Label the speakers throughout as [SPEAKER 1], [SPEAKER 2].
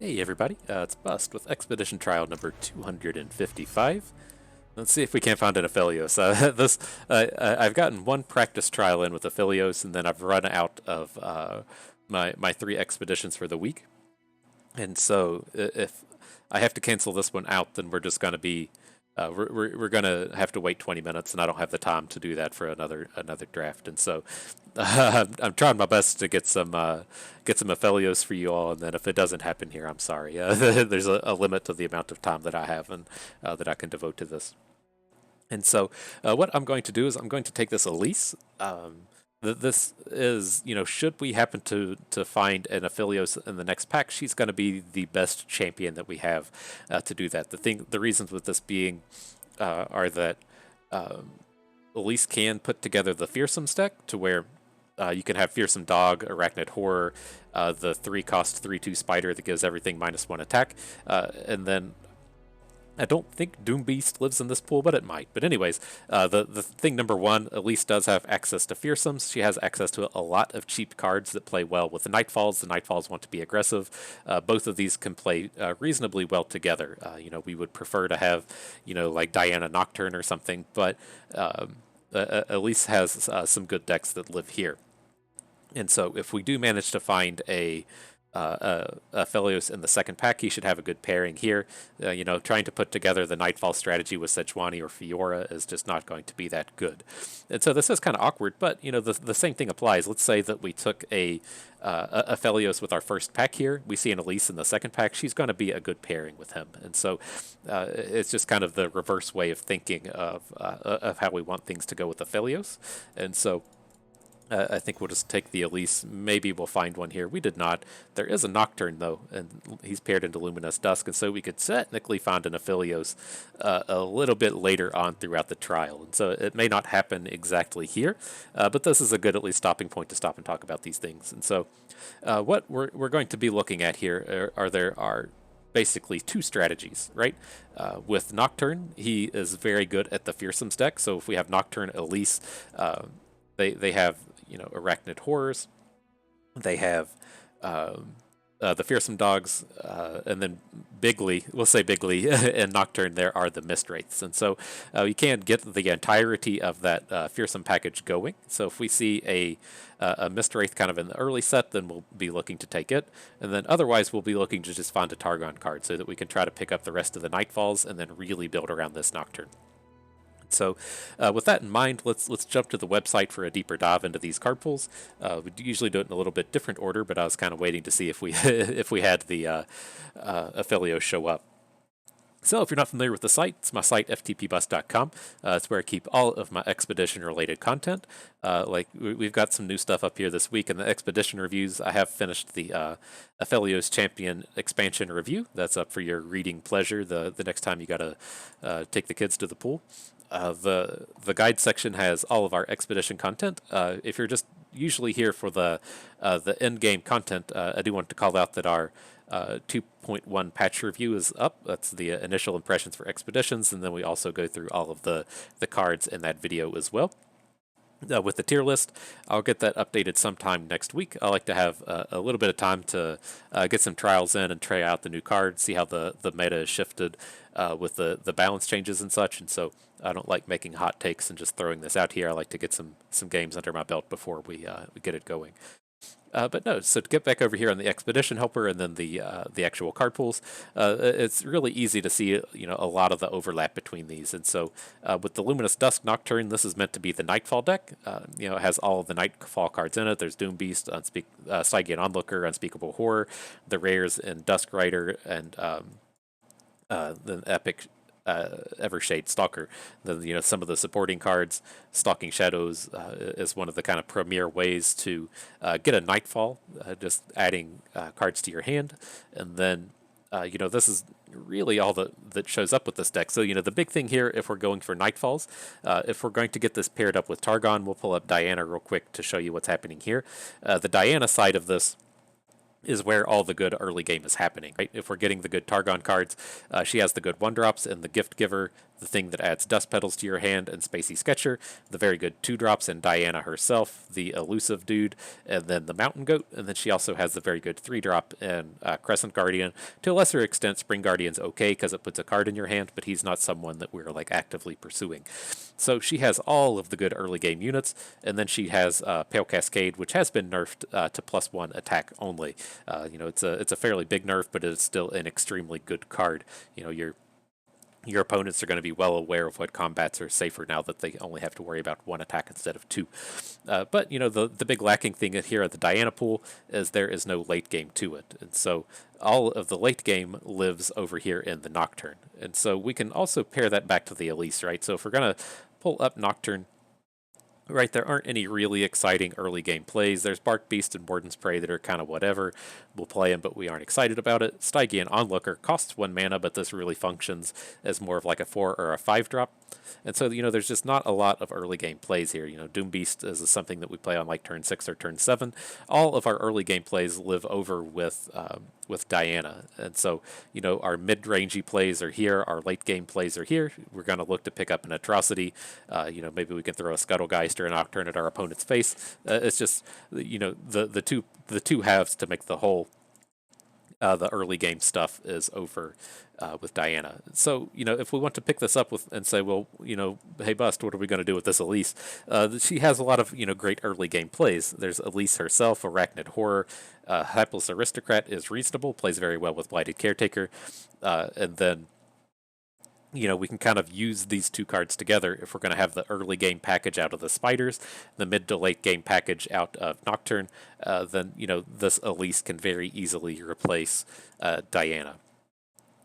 [SPEAKER 1] Hey everybody, it's Bust with Expedition Trial number 255. Let's see if we can't find an Aphelios. I've gotten one practice trial in with Aphelios, and then I've run out of my three expeditions for the week. And so if I have to cancel this one out, then we're just going to be we're going to have to wait 20 minutes, and I don't have the time to do that for another draft. And so I'm trying my best to get some Aphelios for you all, and then if it doesn't happen here, I'm sorry. There's a limit to the amount of time that I have and that I can devote to this. And so what I'm going to do is I'm going to take this Elise. This is, should we happen to find an Aphelios in the next pack, she's going to be the best champion that we have to do that. The reasons with this being are that Elise can put together the Fearsome deck to where you can have Fearsome Dog, Arachnid Horror, the 3-cost 3/2 Spider that gives everything -1 attack, and then I don't think Doom Beast lives in this pool, but it might. But anyways, the thing number one, Elise does have access to Fearsomes. She has access to a lot of cheap cards that play well with the Nightfalls. The Nightfalls want to be aggressive. Both of these can play reasonably well together. We would prefer to have, like Diana Nocturne or something, but Elise has some good decks that live here. And so if we do manage to find a Aphelios in the second pack, he should have a good pairing here. Trying to put together the Nightfall strategy with Sejuani or Fiora is just not going to be that good. And so this is kind of awkward, but the same thing applies. Let's say that we took a Aphelios with our first pack here. We see an Elise in the second pack. She's going to be a good pairing with him. And so it's just kind of the reverse way of thinking of how we want things to go with Aphelios. And so I think we'll just take the Elise. Maybe we'll find one here. We did not. There is a Nocturne, though, and he's paired into Luminous Dusk, and so we could technically find an Aphelios a little bit later on throughout the trial. And so it may not happen exactly here, but this is a good, at least, stopping point to stop and talk about these things. And so what we're going to be looking at here are basically two strategies, right? With Nocturne, he is very good at the Fearsomes deck, so if we have Nocturne, Elise, they have Arachnid Horrors. They have the Fearsome Dogs, and then we'll say Bigly, and Nocturne there are the Mistwraiths. And so you can get the entirety of that Fearsome package going. So if we see a Mistwraith kind of in the early set, then we'll be looking to take it. And then otherwise, we'll be looking to just find a Targon card so that we can try to pick up the rest of the Nightfalls and then really build around this Nocturne. So with that in mind, let's jump to the website for a deeper dive into these card pools. We usually do it in a little bit different order, but I was kind of waiting to see if we if we had the Aphelios show up. So if you're not familiar with the site, it's my site, ftpbus.com. It's where I keep all of my expedition-related content. We've got some new stuff up here this week in the expedition reviews. I have finished the Aphelios Champion expansion review. That's up for your reading pleasure the next time you got to take the kids to the pool. The guide section has all of our expedition content. If you're just usually here for the end game content, I do want to call out that our 2.1 patch review is up. That's the initial impressions for expeditions, and then we also go through all of the cards in that video as well. With the tier list, I'll get that updated sometime next week. I like to have a little bit of time to get some trials in and try out the new cards, see how the meta is shifted with the balance changes and such. And so I don't like making hot takes and just throwing this out here. I like to get some games under my belt before we get it going. But no, so to get back over here on the Expedition Helper and then the actual card pools, it's really easy to see a lot of the overlap between these. And so with the Luminous Dusk Nocturne, this is meant to be the Nightfall deck. It has all of the Nightfall cards in it. There's Doom Beast, Stygian Onlooker, Unspeakable Horror, the rares in Dusk Rider, and the Epic Evershade Stalker. Some of the supporting cards, Stalking Shadows is one of the kind of premier ways to get a Nightfall, just adding cards to your hand. And then, this is really all that shows up with this deck. So, the big thing here, if we're going for Nightfalls, if we're going to get this paired up with Targon, we'll pull up Diana real quick to show you what's happening here. The Diana side of this is where all the good early game is happening, right? If we're getting the good Targon cards, she has the good 1-drops and the Gift Giver, the thing that adds Dust Petals to your hand, and Spacey Sketcher, the very good 2-drops, and Diana herself, the elusive dude, and then the Mountain Goat, and then she also has the very good 3-drop and Crescent Guardian. To a lesser extent, Spring Guardian's okay because it puts a card in your hand, but he's not someone that we're like actively pursuing. So she has all of the good early game units, and then she has Pale Cascade, which has been nerfed to +1 attack only. It's a fairly big nerf, but it's still an extremely good card. Your opponents are going to be well aware of what combats are safer now that they only have to worry about 1 attack instead of 2. But the big lacking thing here at the Diana pool is there is no late game to it, and so all of the late game lives over here in the Nocturne. And so we can also pair that back to the Elise, right? So if we're going to pull up Nocturne, right, there aren't any really exciting early game plays. There's Bark Beast and Warden's Prey that are kind of whatever. We'll play them, but we aren't excited about it. Stygian Onlooker costs 1 mana, but this really functions as more of like a 4 or a 5-drop. And so, there's just not a lot of early game plays here. Doom Beast is something that we play on like turn 6 or turn 7. All of our early game plays live over with Diana. And so, our mid-rangey plays are here, our late game plays are here. We're going to look to pick up an Atrocity. Maybe we can throw a Scuttlegeist or a Nocturne at our opponent's face. It's just, the two halves to make the whole. The early game stuff is over with Diana. So, if we want to pick this up and say, well, hey, Bust, what are we going to do with this Elise? She has a lot of, great early game plays. There's Elise herself, Arachnid Horror. Hapless Aristocrat is reasonable, plays very well with Blighted Caretaker. And then, we can kind of use these 2 cards together if we're going to have the early game package out of the Spiders, the mid to late game package out of Nocturne, then, this Elise can very easily replace Diana.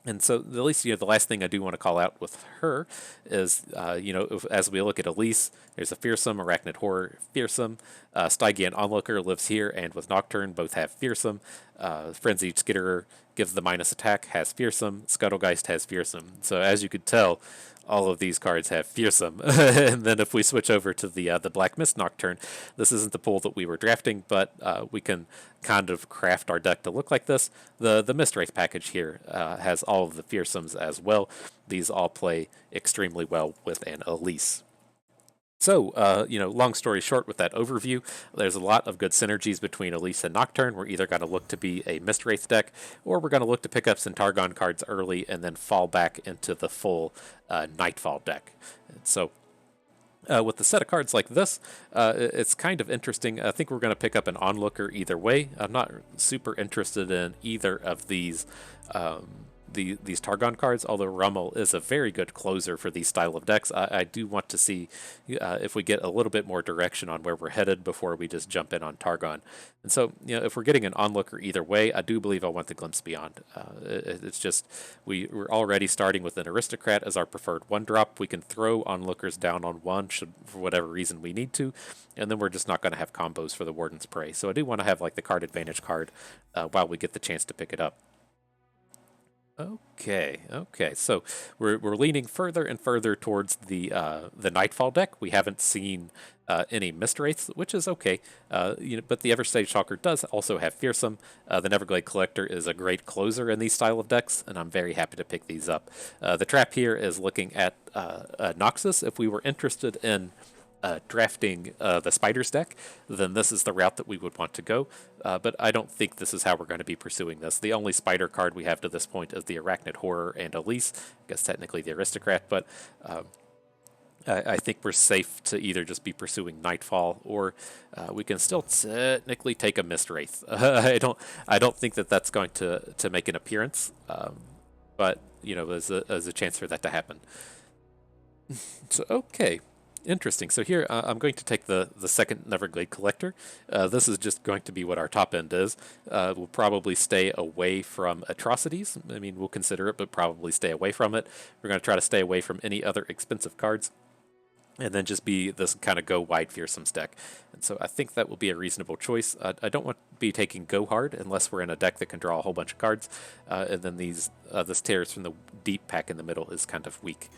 [SPEAKER 1] And so, at least, the last thing I do want to call out with her is, as we look at Elise, there's a Fearsome, Arachnid Horror, Fearsome. Stygian Onlooker lives here, and with Nocturne, both have Fearsome. Frenzied Skitterer gives the minus attack, has Fearsome. Scuttlegeist has Fearsome. So, as you could tell, all of these cards have Fearsome. And then if we switch over to the Black Mist Nocturne, this isn't the pool that we were drafting, but we can kind of craft our deck to look like this. The Mistwraith package here has all of the Fearsomes as well. These all play extremely well with an Elise. So, long story short with that overview, there's a lot of good synergies between Elise and Nocturne. We're either going to look to be a Mistwraith deck, or we're going to look to pick up some Targon cards early and then fall back into the full Nightfall deck. And so, with the set of cards like this, it's kind of interesting. I think we're going to pick up an Onlooker either way. I'm not super interested in either of these these Targon cards, although Rummel is a very good closer for these style of decks. I do want to see if we get a little bit more direction on where we're headed before we just jump in on Targon. And so, if we're getting an Onlooker either way, I do believe I want the Glimpse Beyond. It's just, we're already starting with an Aristocrat as our preferred 1-drop. We can throw Onlookers down on 1 should, for whatever reason we need to, and then we're just not going to have combos for the Warden's Prey. So I do want to have like the card advantage card while we get the chance to pick it up. Okay. So we're leaning further and further towards the Nightfall deck. We haven't seen any Mistwraiths, which is okay. But the Everstage Stalker does also have Fearsome. The Neverglade Collector is a great closer in these style of decks, and I'm very happy to pick these up. The trap here is looking at Noxus. If we were interested in drafting the Spiders deck, then this is the route that we would want to go. But I don't think this is how we're going to be pursuing this. The only Spider card we have to this point is the Arachnid Horror and Elise. I guess technically the Aristocrat, but I think we're safe to either just be pursuing Nightfall, or we can still technically take a Mistwraith. I don't think that that's going to make an appearance, but there's a chance for that to happen. So okay. Interesting. So here I'm going to take the second Neverglade Collector. This is just going to be what our top end is. We'll probably stay away from Atrocities. I mean, we'll consider it, but probably stay away from it. We're going to try to stay away from any other expensive cards, and then just be this kind of go wide Fearsomes deck. And so I think that will be a reasonable choice. I don't want to be taking go hard unless we're in a deck that can draw a whole bunch of cards. And then this Tears from the Deep pack in the middle is kind of weak.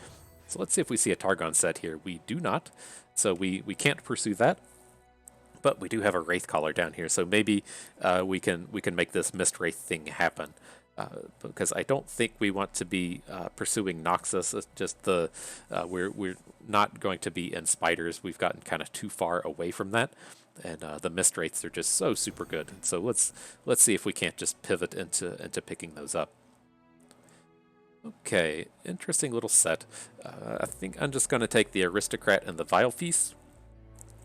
[SPEAKER 1] So let's see if we see a Targon set here. We do not, so we can't pursue that. But we do have a Wraithcaller down here, so maybe we can make this Mistwraith thing happen. because I don't think we want to be pursuing Noxus. It's just we're not going to be in spiders. We've gotten kind of too far away from that, and the Mistwraiths are just so super good. And so let's see if we can't just pivot into picking those up. Okay, interesting little set. I think I'm just going to take the Aristocrat and the Vile Feast.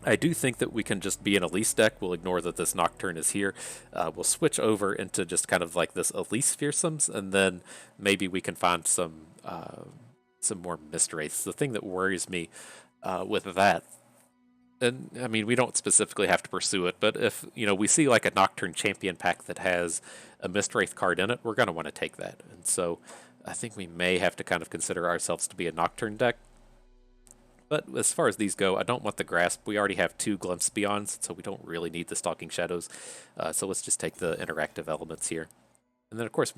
[SPEAKER 1] I do think that we can just be an Elise deck. We'll ignore that this Nocturne is here. We'll switch over into just kind of like this Elise Fearsomes, and then maybe we can find some more Mistwraiths. The thing that worries me with that, and I mean, we don't specifically have to pursue it, but if we see like a Nocturne Champion pack that has a Mistwraith card in it, we're going to want to take that. And so I think we may have to kind of consider ourselves to be a Nocturne deck. But as far as these go, I don't want the Grasp. We already have 2 Glimpse Beyonds, so we don't really need the Stalking Shadows. So let's just take the interactive elements here. And then, of course,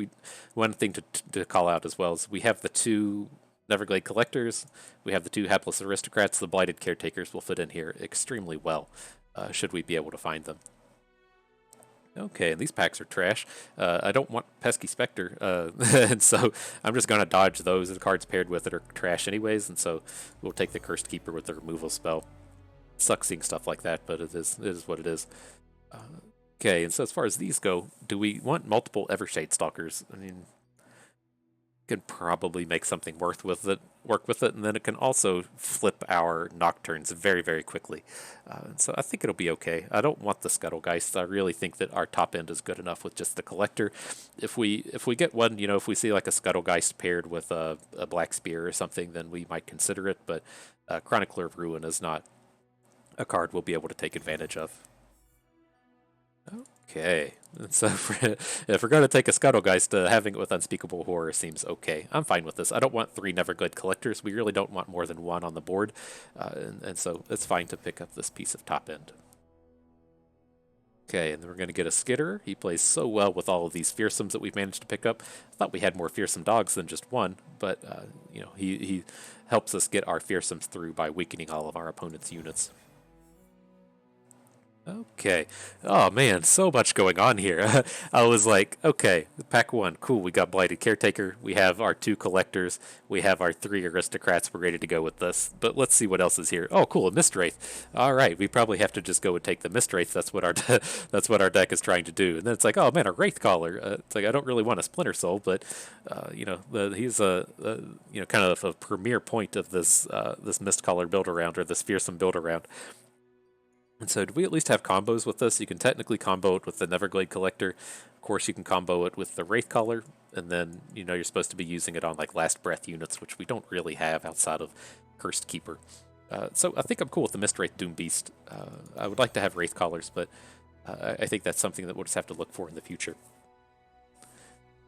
[SPEAKER 1] one thing to call out as well is we have the 2 Neverglade Collectors. We have the 2 Hapless Aristocrats. The Blighted Caretakers will fit in here extremely well, should we be able to find them. Okay, and these packs are trash. I don't want Pesky Spectre, and so I'm just going to dodge those. The cards paired with it are trash anyways, and so we'll take the Cursed Keeper with the removal spell. Sucks seeing stuff like that, but it is what it is. Okay, and so as far as these go, do we want multiple Evershade Stalkers? I mean, can probably make something work with it, and then it can also flip our Nocturnes very, very quickly. So I think it'll be okay. I don't want the Scuttlegeist. I really think that our top end is good enough with just the Collector. If we get one, if we see like a Scuttlegeist paired with a Black Spear or something, then we might consider it, but Chronicler of Ruin is not a card we'll be able to take advantage of. Okay, and so if we're going to take a Scuttlegeist, having it with Unspeakable Horror seems okay. I'm fine with this. I don't want 3 Neverglade Collectors. We really don't want more than 1 on the board, and so it's fine to pick up this piece of top end. Okay, and then we're going to get a Skitterer. He plays so well with all of these Fearsomes that we've managed to pick up. I thought we had more Fearsome Dogs than just 1, but he helps us get our Fearsomes through by weakening all of our opponent's units. Okay. Oh man, so much going on here. I was like, okay, pack 1, cool. We got Blighted Caretaker. We have our 2 Collectors. We have our 3 Aristocrats. We're ready to go with this. But let's see what else is here. Oh, cool, a Mistwraith. All right, we probably have to just go and take the Mistwraith. That's what our deck is trying to do. And then it's like, oh man, a Wraithcaller. It's like I don't really want a Splinter Soul, but he's a kind of a premier point of this Mistcaller build around, or this Fearsome build around. And so do we at least have combos with this? You can technically combo it with the Neverglade Collector. Of course, you can combo it with the Wraithcaller, and then, you're supposed to be using it on, like, Last Breath units, which we don't really have outside of Cursed Keeper. So I think I'm cool with the Mistwraith Doom Beast. I would like to have Wraithcallers, but I think that's something that we'll just have to look for in the future.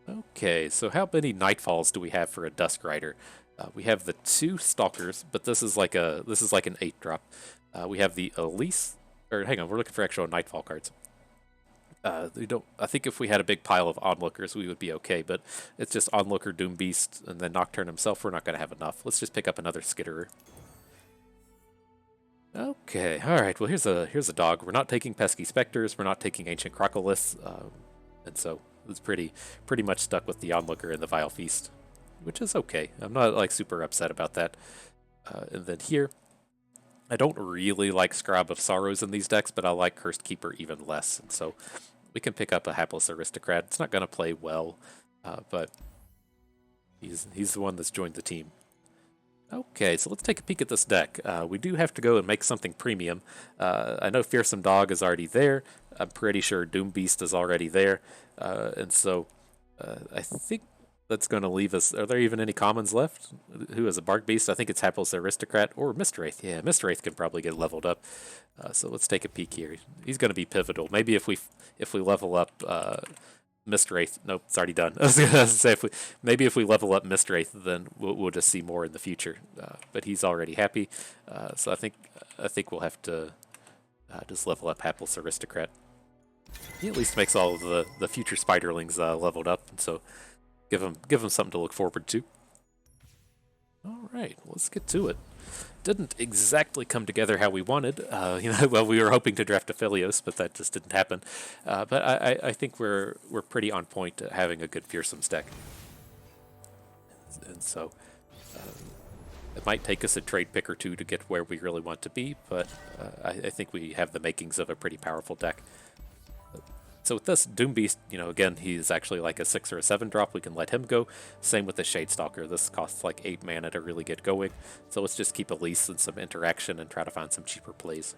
[SPEAKER 1] Okay, so how many Nightfalls do we have for a Dusk Rider? We have the 2 Stalkers, but this is like an 8-drop. We have the Elise. Or hang on, we're looking for actual Nightfall cards. I think if we had a big pile of Onlookers, we would be okay, but it's just Onlooker, Doom Beast, and then Nocturne himself. We're not going to have enough. Let's just pick up another Skitterer. Okay, alright, well here's a dog. We're not taking Pesky Specters, we're not taking Ancient Crocoliths, and so it's pretty much stuck with the Onlooker and the Vile Feast, which is okay. I'm not like super upset about that. And then here, I don't really like Scribe of Sorrows in these decks, but I like Cursed Keeper even less. And so we can pick up a Hapless Aristocrat. It's not going to play well, but he's the one that's joined the team. Okay, so let's take a peek at this deck. We do have to go and make something premium. I know Fearsome Dog is already there. I'm pretty sure Doom Beast is already there. And so I think that's going to leave us. Are there even any commons left? Who is a Bark Beast? I think it's Hapless Aristocrat or Mistwraith. Yeah, Mistwraith can probably get leveled up. So let's take a peek here. He's going to be pivotal. Maybe if we level up Mistwraith. Nope, it's already done. I was going to say maybe if we level up Mistwraith, then we'll just see more in the future. But he's already happy. So I think we'll have to just level up Hapless Aristocrat. He at least makes all of the future Spiderlings leveled up, and so give him something to look forward to. All right, let's get to it. didn't exactly come together how we wanted. Well, we were hoping to draft a Philios, but that just didn't happen. But I think we're pretty on point at having a good Fearsome deck. And so it might take us a trade pick or two to get where we really want to be, but I think we have the makings of a pretty powerful deck. So with this Doombeast, again, he's actually like a 6 or a 7 drop. We can let him go. Same with the Shadestalker. This costs like 8 mana to really get going. So let's just keep Elise and some interaction and try to find some cheaper plays.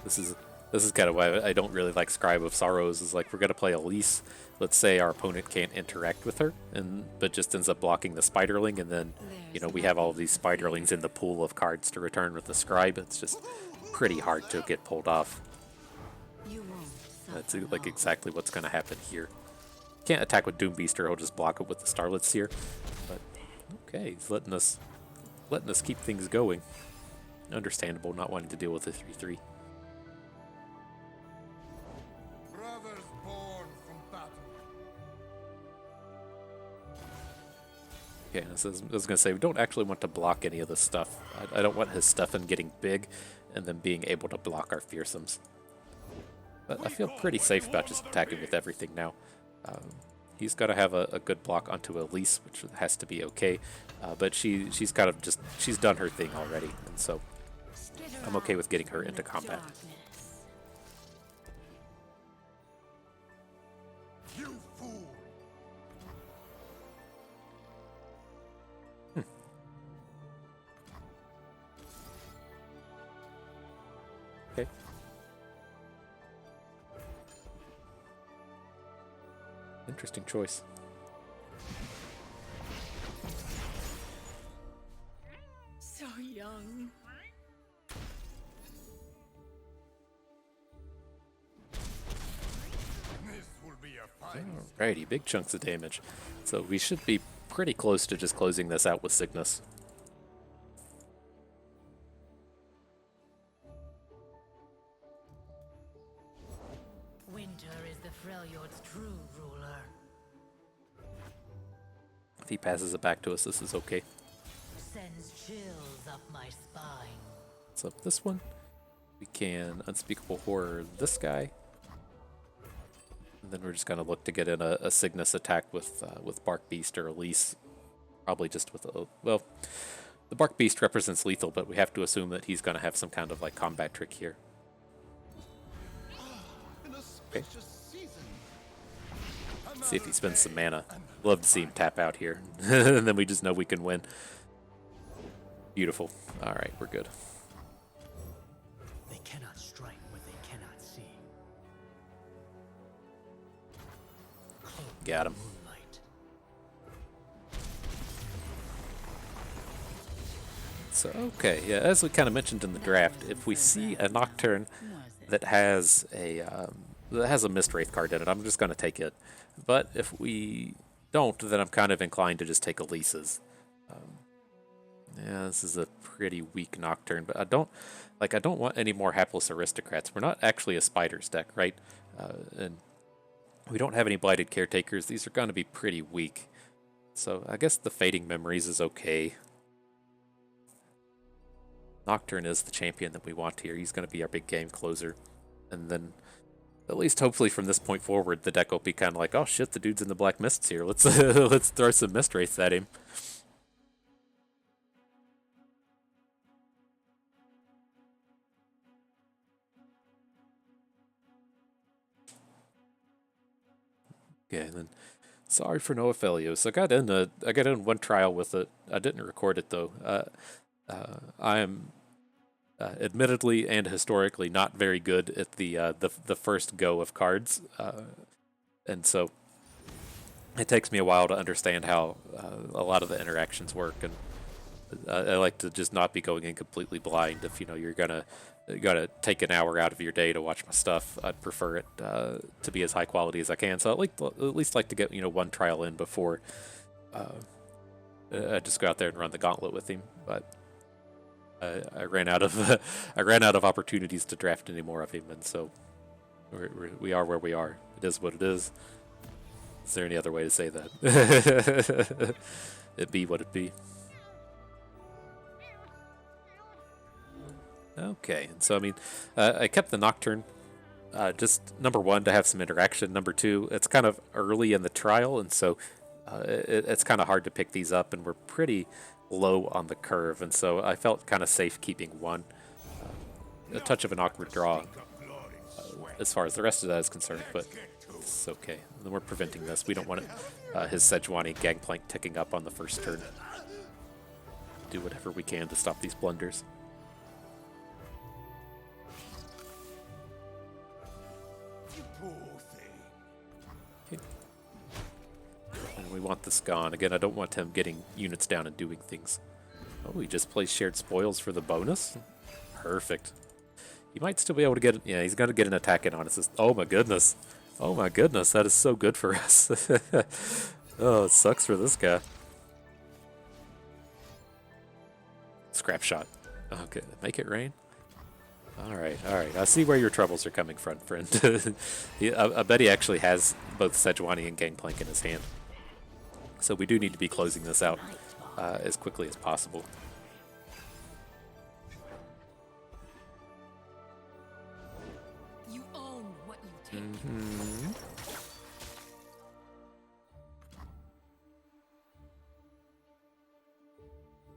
[SPEAKER 1] This is kind of why I don't really like Scribe of Sorrows, is like we're going to play Elise. Let's say our opponent can't interact with her, but just ends up blocking the Spiderling, and then, we have all of these Spiderlings in the pool of cards to return with the Scribe. It's just pretty hard to get pulled off. That's like exactly what's going to happen here. Can't attack with Doombeast, or he'll just block it with the Starlit Seer. But okay, he's letting us keep things going. Understandable, not wanting to deal with a 3/3. Okay, I was going to say, we don't actually want to block any of this stuff. I don't want his Stefan getting big and then being able to block our Fearsomes. But I feel pretty safe about just attacking with everything now. He's got to have a good block onto Elise, which has to be okay. But she's kind of she's done her thing already, and so I'm okay with getting her into combat. Okay. Interesting choice.
[SPEAKER 2] So young.
[SPEAKER 1] Alrighty, big chunks of damage. So we should be pretty close to just closing this out with Cygnus.
[SPEAKER 2] Winter is the Freljord's true ruler.
[SPEAKER 1] If he passes it back to us, this is okay.
[SPEAKER 2] Sends chills up my spine.
[SPEAKER 1] So this one, we can Unspeakable Horror this guy. And then we're just going to look to get in a Cygnus attack with Bark Beast or Elise. Probably just with well, the Bark Beast represents lethal, but we have to assume that he's going to have some kind of like combat trick here. Okay. Let's see if he spends some mana. Love to see him tap out here. And then we just know we can win. Beautiful. Alright, we're good.
[SPEAKER 3] They cannot strike what they cannot see.
[SPEAKER 1] Got him. So, okay, yeah, as we kind of mentioned in the draft, if we see a Nocturne that has a Mistwraith card in it, I'm just going to take it. But if we don't, then I'm kind of inclined to just take Elise's. Yeah, this is a pretty weak Nocturne, but I don't want any more Hapless Aristocrats. We're not actually a Spiders deck, right? And we don't have any Blighted Caretakers. These are going to be pretty weak. So I guess the Fading Memories is okay. Nocturne is the champion that we want here. He's going to be our big game closer. And then, at least hopefully from this point forward, the deck will be kind of like, oh shit, the dude's in the Black Mists here. Let's let's throw some Mistwraiths at him. Okay, and then sorry for no Aphelios. I got in one trial with it. I didn't record it though. I am admittedly and historically not very good at the first go of cards, and so it takes me a while to understand how a lot of the interactions work. And I like to just not be going in completely blind. If you're gonna take an hour out of your day to watch my stuff, I'd prefer it to be as high quality as I can. So I at least like to get one trial in before I just go out there and run the gauntlet with him. But I ran out of opportunities to draft any more of him, and so We are where we are. It is what it is. Is there any other way to say that? It be what it be. Okay, and so I mean, I kept the Nocturne. Just number one, to have some interaction. Number two, it's kind of early in the trial, and so it's kind of hard to pick these up, and we're pretty low on the curve, and so I felt kind of safe keeping one. A touch of an awkward draw as far as the rest of that is concerned, but it's okay. And then we're preventing this. We don't want his Sejuani Gangplank ticking up on the first turn. Do whatever we can to stop these blunders. Okay. And we want this gone. Again, I don't want him getting units down and doing things. Oh, he just plays shared spoils for the bonus? Perfect. He might still be able to get... Yeah, he's going to get an attack in on us. Oh my goodness. Oh my goodness, that is so good for us. Oh, it sucks for this guy. Scrap shot. Okay, make it rain. Alright, alright. I see where your troubles are coming from, friend. I bet he actually has both Sejuani and Gangplank in his hand. So we do need to be closing this out as quickly as possible.
[SPEAKER 2] You own what you take.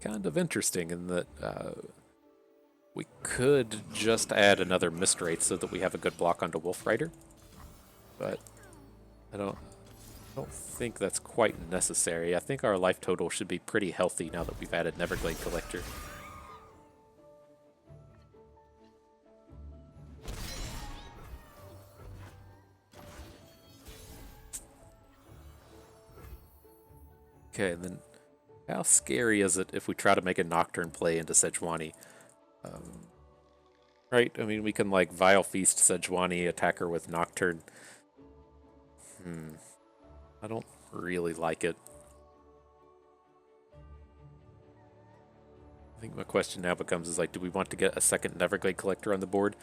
[SPEAKER 1] Kind of interesting in that we could just add another Mistwraith so that we have a good block onto Wolf Rider, but I don't think that's quite necessary. I think our life total should be pretty healthy now that we've added Neverglade Collector. Okay, and then how scary is it if we try to make a Nocturne play into Sejuani? Right? I mean, we can like Vile Feast Sejuani, attack her with Nocturne. I don't really like it. I think my question now becomes is like, do we want to get a second Neverglade Collector on the board?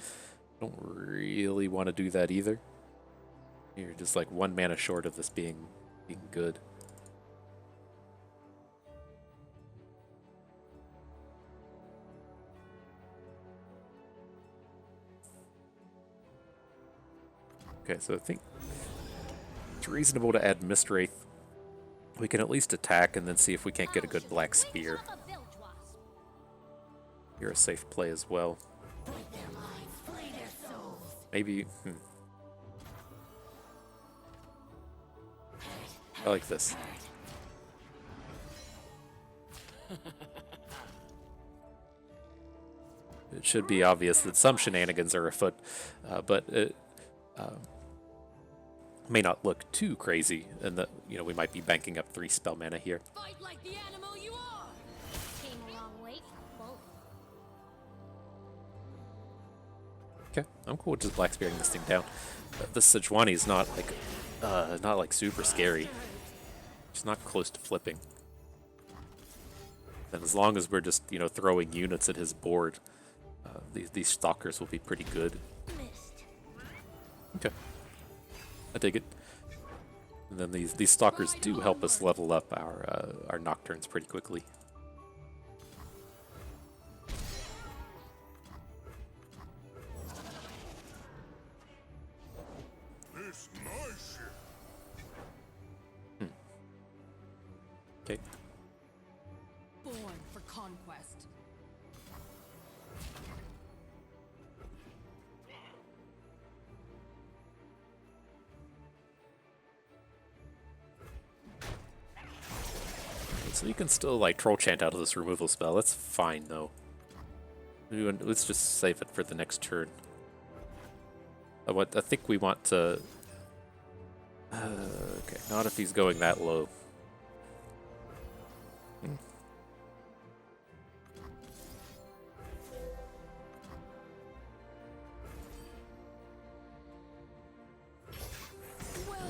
[SPEAKER 1] I don't really want to do that either. You're just like one mana short of this being good. Okay, so I think it's reasonable to add Mistwraith. We can at least attack and then see if we can't get a good Black Spear. You're a safe play as well. Maybe... I like this. It should be obvious that some shenanigans are afoot, but it may not look too crazy, and that we might be banking up 3 spell mana here.
[SPEAKER 2] Fight like the animal you are.
[SPEAKER 4] Came a long way. Well,
[SPEAKER 1] Okay, I'm cool with just Black Spearing this thing down. This Sejuani is not like super scary. It's not close to flipping. And as long as we're just throwing units at his board, these stalkers will be pretty good.
[SPEAKER 4] missed.
[SPEAKER 1] Okay, I dig it. And then these stalkers do help us level up our Nocturnes pretty quickly. Okay.
[SPEAKER 2] Born for conquest.
[SPEAKER 1] So you can still like troll chant out of this removal spell. That's fine though. Let's just save it for the next turn. I think we want to. Okay, not if he's going that low.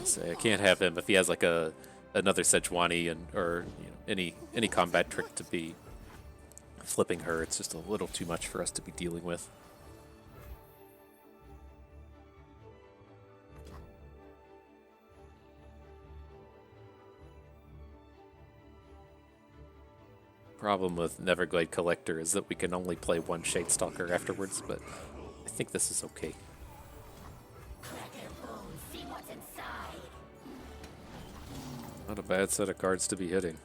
[SPEAKER 1] Say I can't have him if he has like another Sejuani or any combat trick to be flipping her. It's just a little too much for us to be dealing with. problem with Neverglade Collector is that we can only play one Shadestalker afterwards, but I think this is okay. Not a bad set of cards to be hitting.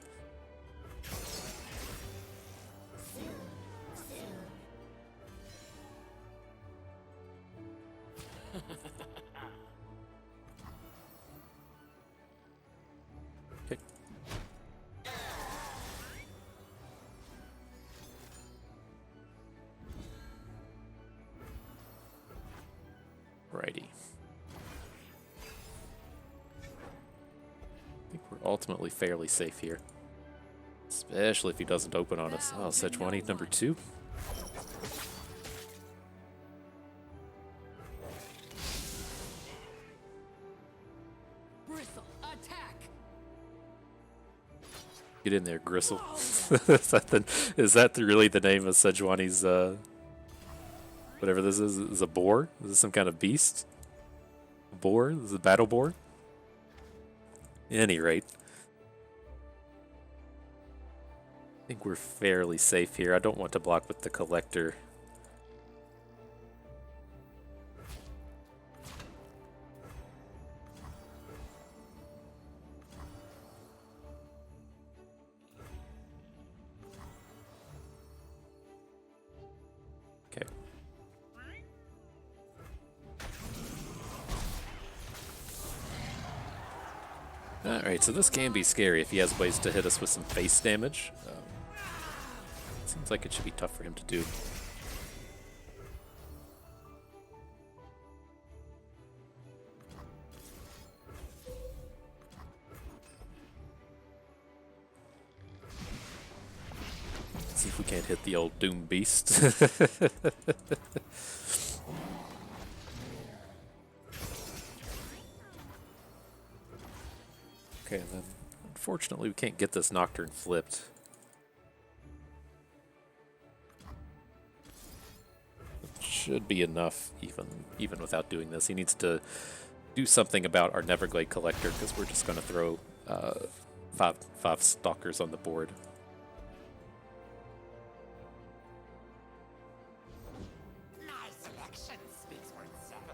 [SPEAKER 1] Okay. Righty. I think we're ultimately fairly safe here. Especially if he doesn't open on us. Oh, Sejuani number 2.
[SPEAKER 2] Bristle, attack!
[SPEAKER 1] Get in there, Gristle. Is that really the name of Sejuani's, whatever this is a boar? Is this some kind of beast? A boar? This is a battle boar? At any rate, I think we're fairly safe here. I don't want to block with the Collector. Okay. Alright, so this can be scary if he has ways to hit us with some face damage. Seems like it should be tough for him to do. Let's see if we can't hit the old Doom Beast. Okay, then unfortunately we can't get this Nocturne flipped. It should be enough even without doing this. He needs to do something about our Neverglade Collector because we're just going to throw five stalkers on the board.
[SPEAKER 2] My selection speaks for itself.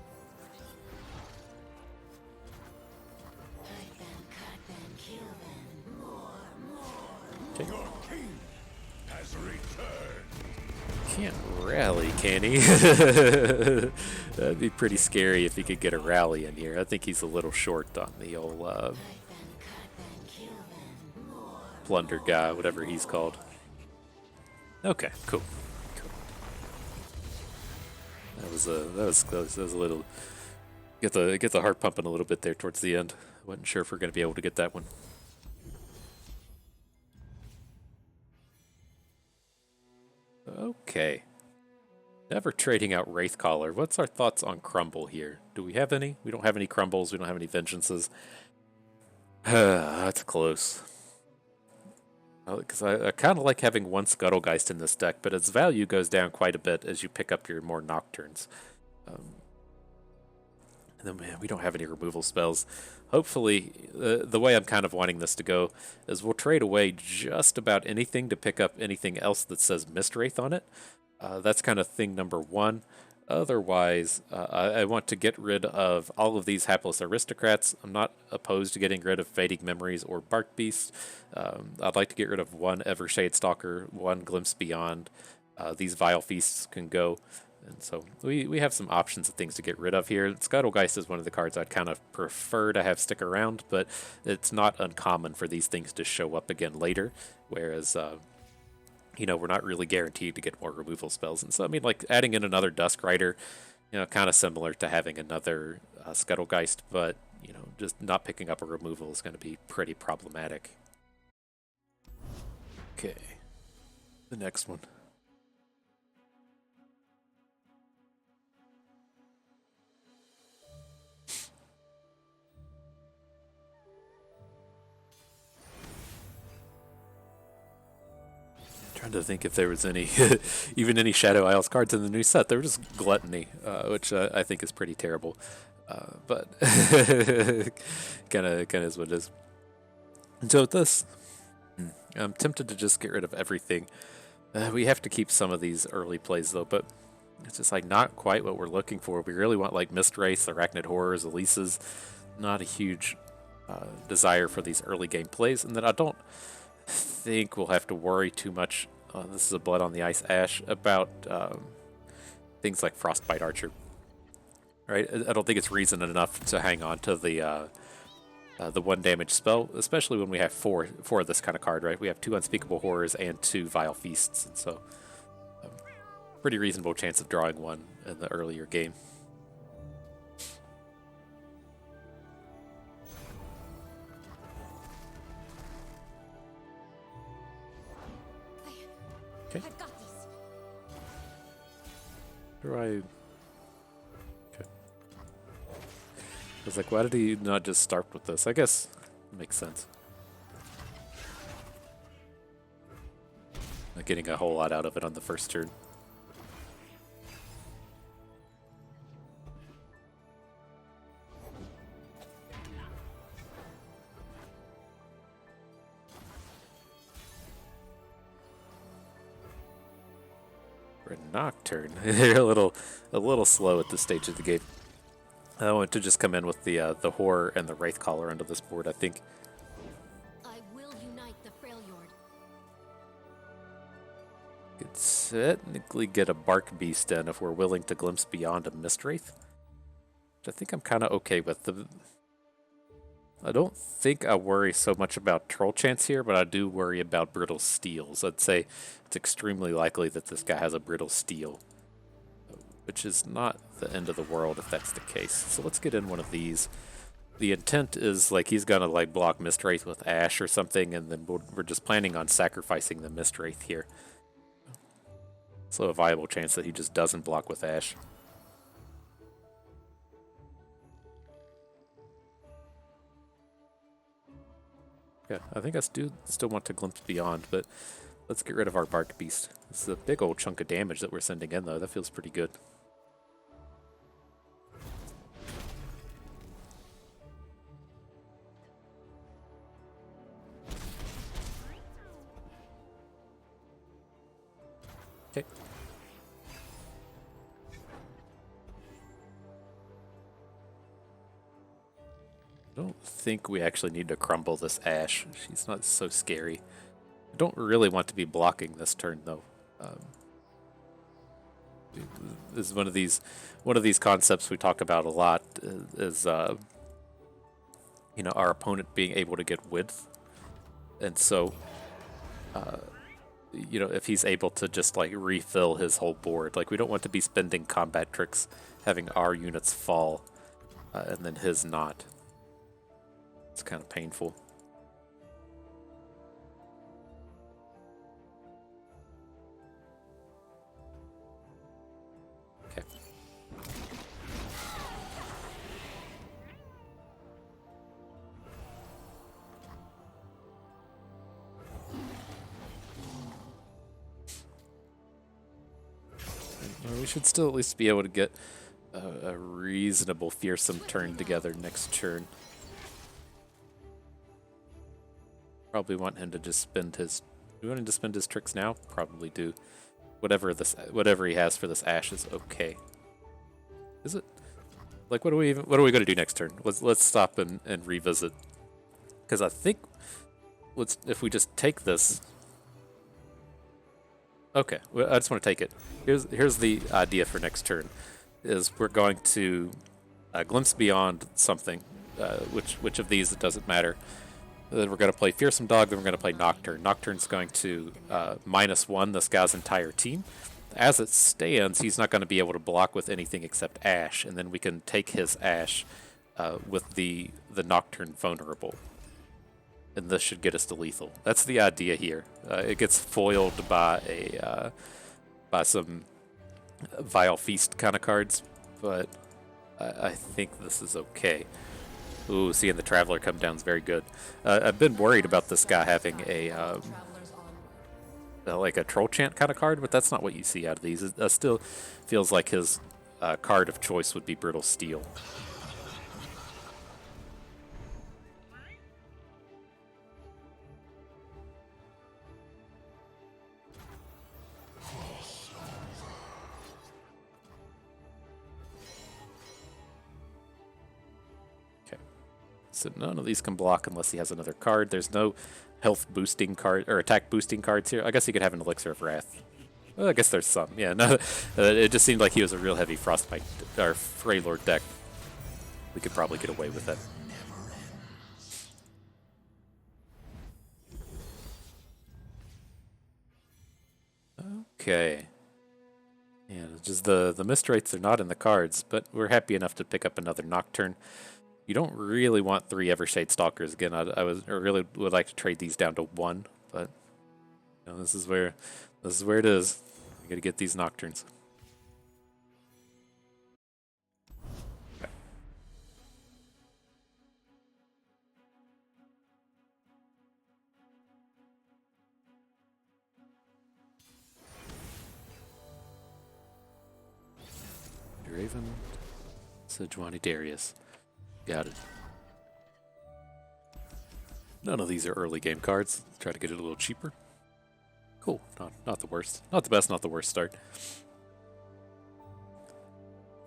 [SPEAKER 1] Okay.
[SPEAKER 5] Your king has returned.
[SPEAKER 1] Can't rally, can he? That'd be pretty scary if he could get a rally in here. I think he's a little short on the old plunder guy, whatever he's called. Okay, cool. That was close. That was a little get the heart pumping a little bit there towards the end. Wasn't sure if we're gonna be able to get that one. Okay. Never trading out Wraithcaller. What's our thoughts on Crumble here? Do we have any? We don't have any Crumbles. We don't have any Vengeances. That's close. Because I kind of like having one Scuttlegeist in this deck, but its value goes down quite a bit as you pick up your more Nocturnes. And then we don't have any removal spells. Hopefully, the way I'm kind of wanting this to go is we'll trade away just about anything to pick up anything else that says Mistwraith on it. That's kind of thing number one. Otherwise, I want to get rid of all of these Hapless Aristocrats. I'm not opposed to getting rid of Fading Memories or Bark Beast. I'd like to get rid of one Evershade Stalker, one Glimpse Beyond. These Vile Feasts can go. And so we have some options of things to get rid of here. Scuttlegeist is one of the cards I'd kind of prefer to have stick around, but it's not uncommon for these things to show up again later, whereas, you know, we're not really guaranteed to get more removal spells. And so, I mean, like, adding in another Dusk Rider, you know, kind of similar to having another Scuttlegeist, but, you know, just not picking up a removal is going to be pretty problematic. Okay, the next one. Trying to think if there was any, even any Shadow Isles cards in the new set. They were just Gluttony, which I think is pretty terrible. But kind of is what it is. And so with this, I'm tempted to just get rid of everything. We have to keep some of these early plays though, but it's just like not quite what we're looking for. We really want like Mistwraiths, Arachnid Horrors, Elises. Not a huge desire for these early game plays, and then I don't think we'll have to worry too much. This is a Blood on the Ice Ash about things like Frostbite Archer. Right? I don't think it's reason enough to hang on to the 1 damage spell, especially when we have four of this kind of card, right? We have 2 Unspeakable Horrors and 2 Vile Feasts, and so pretty reasonable chance of drawing 1 in the earlier game. Okay.
[SPEAKER 4] I've got these.
[SPEAKER 1] Do I? Okay. I was like, why did he not just start with this? I guess it makes sense. Not getting a whole lot out of it on the first turn. For a Nocturne, they're a little slow at this stage of the game. I want to just come in with the Horror and the Wraith Caller onto this board, I think.
[SPEAKER 4] I will unite the Freljord.
[SPEAKER 1] Could technically get a Bark Beast in if we're willing to glimpse beyond a Mistwraith, which I think I'm kind of okay with. I don't think I worry so much about Troll Chance here, but I do worry about Brittle Steels. I'd say it's extremely likely that this guy has a Brittle Steel, which is not the end of the world if that's the case. So let's get in one of these. The intent is like he's gonna like block Mistwraith with Ash or something, and then we're just planning on sacrificing the Mistwraith here. So a viable chance that he just doesn't block with Ash. Yeah, I think I still want to glimpse beyond, but let's get rid of our Bark Beast. This is a big old chunk of damage that we're sending in, though. That feels pretty good. Okay. I don't think we actually need to crumble this Ash. She's not so scary. I don't really want to be blocking this turn, though. This is one of these concepts we talk about a lot. Is you know, our opponent being able to get width, and so you know, if he's able to just like refill his whole board, like we don't want to be spending combat tricks, having our units fall, and then his not. It's kind of painful. Okay. We should still at least be able to get a reasonable fearsome turn together next turn. Probably want him to just spend his. Do we want him to spend his tricks now? Probably do. Whatever he has for this Ash is okay. Is it? Like, what are we going to do next turn? Let's stop and revisit. Because I think if we just take this. Okay, well, I just want to take it. Here's the idea for next turn. Is we're going to glimpse beyond something. Which of these, it doesn't matter. Then we're going to play Fearsome Dog, then we're going to play Nocturne. Nocturne's going to -1 this guy's entire team. As it stands, he's not going to be able to block with anything except Ash, and then we can take his Ash with the Nocturne vulnerable. And this should get us to lethal. That's the idea here. It gets foiled by some Vile Feast kind of cards, but I think this is okay. Ooh, seeing the Traveler come down is very good. I've been worried about this guy having a like a Troll Chant kind of card, but that's not what you see out of these. It still feels like his card of choice would be Brittle Steel. So none of these can block unless he has another card. There's no health boosting card or attack boosting cards here. I guess he could have an Elixir of Wrath. Well, I guess there's some. Yeah, no, it just seemed like he was a real heavy Frostbite or Freylord deck. We could probably get away with that. Okay. Yeah, just the Mistwraiths are not in the cards, but we're happy enough to pick up another Nocturne. You don't really want 3 Evershade Stalkers. Again, I really would like to trade these down to 1, but you know, this is where it is. You gotta get these Nocturnes. Draven, Sejuani Darius. Got it. None of these are early game cards. Let's try to get it a little cheaper. Cool. Not the worst. Not the best, not the worst start.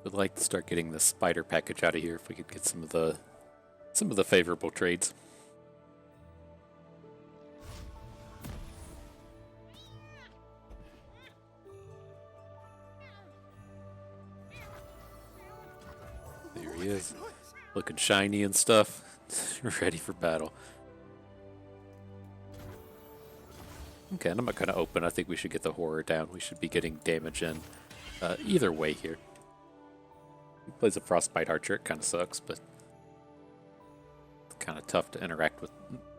[SPEAKER 1] Would like to start getting the spider package out of here if we could get some of the favorable trades. There he is. Looking shiny and stuff. Ready for battle. Okay, and I'm not going to open. I think we should get the horror down. We should be getting damage in either way here. He plays a Frostbite Archer. It kind of sucks, but it's kind of tough to interact with.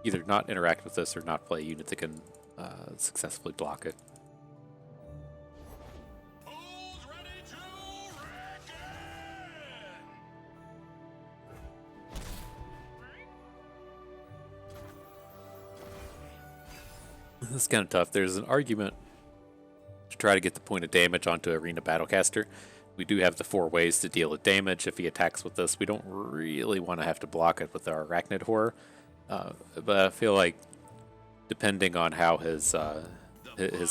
[SPEAKER 1] Either not interact with this or not play a unit that can successfully block it. This is kind of tough. There's an argument to try to get the point of damage onto Arena Battlecaster. We do have the 4 ways to deal with damage. If he attacks with this, we don't really want to have to block it with our Arachnid Horror. But I feel like, depending on how his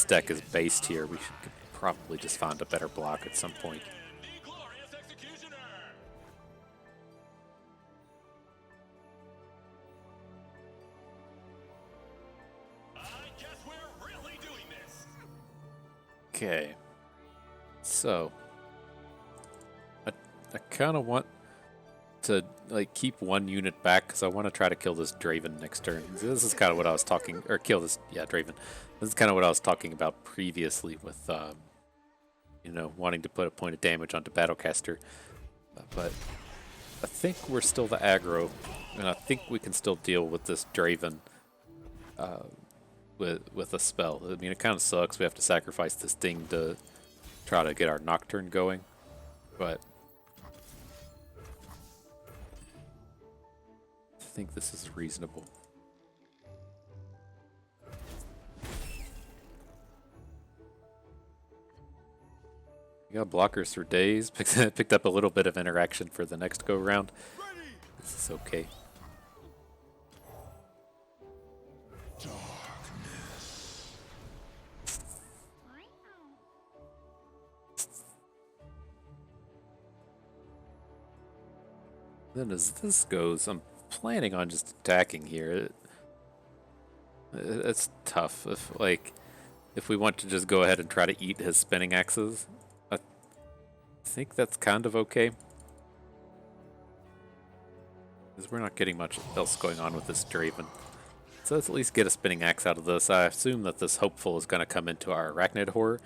[SPEAKER 1] deck is based here, we should probably just find a better block at some point. Okay, so I kind of want to like keep 1 unit back because I want to try to kill this Draven next turn. This is kind of what I was talking, or kill this, yeah, Draven. This is kind of what I was talking about previously with, you know, wanting to put a point of damage onto Battlecaster. But I think we're still the aggro, and I think we can still deal with this Draven. With a spell. I mean, it kind of sucks. We have to sacrifice this thing to try to get our Nocturne going, but I think this is reasonable. We got blockers for days. Picked up a little bit of interaction for the next go round. This is okay. Then as this goes, I'm planning on just attacking here. It's tough. If we want to just go ahead and try to eat his spinning axes, I think that's kind of okay. Because we're not getting much else going on with this Draven. So let's at least get a spinning axe out of this. I assume that this Hopeful is going to come into our Arachnid Horror,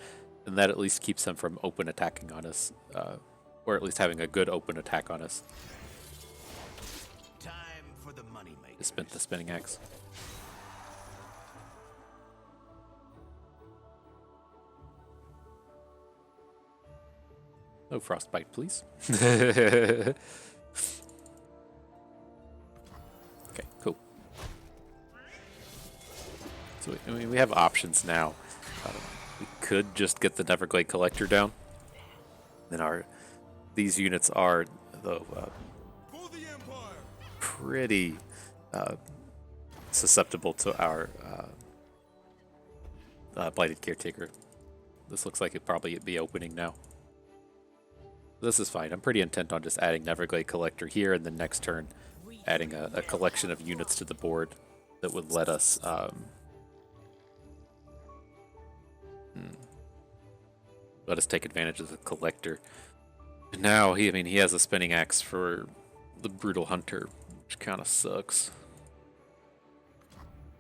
[SPEAKER 1] and that at least keeps him from open attacking on us, or at least having a good open attack on us. Just spent the spinning axe. No frostbite, please. Okay, cool. So we have options now. We could just get the Neverglade Collector down. Then these units are though pretty susceptible to our Blighted Caretaker. This looks like it'd probably be opening now. This is fine. I'm pretty intent on just adding Neverglade Collector here, and then next turn adding a collection of units to the board that would let us let us take advantage of the collector. And now he has a spinning axe for the brutal hunter, which kind of sucks.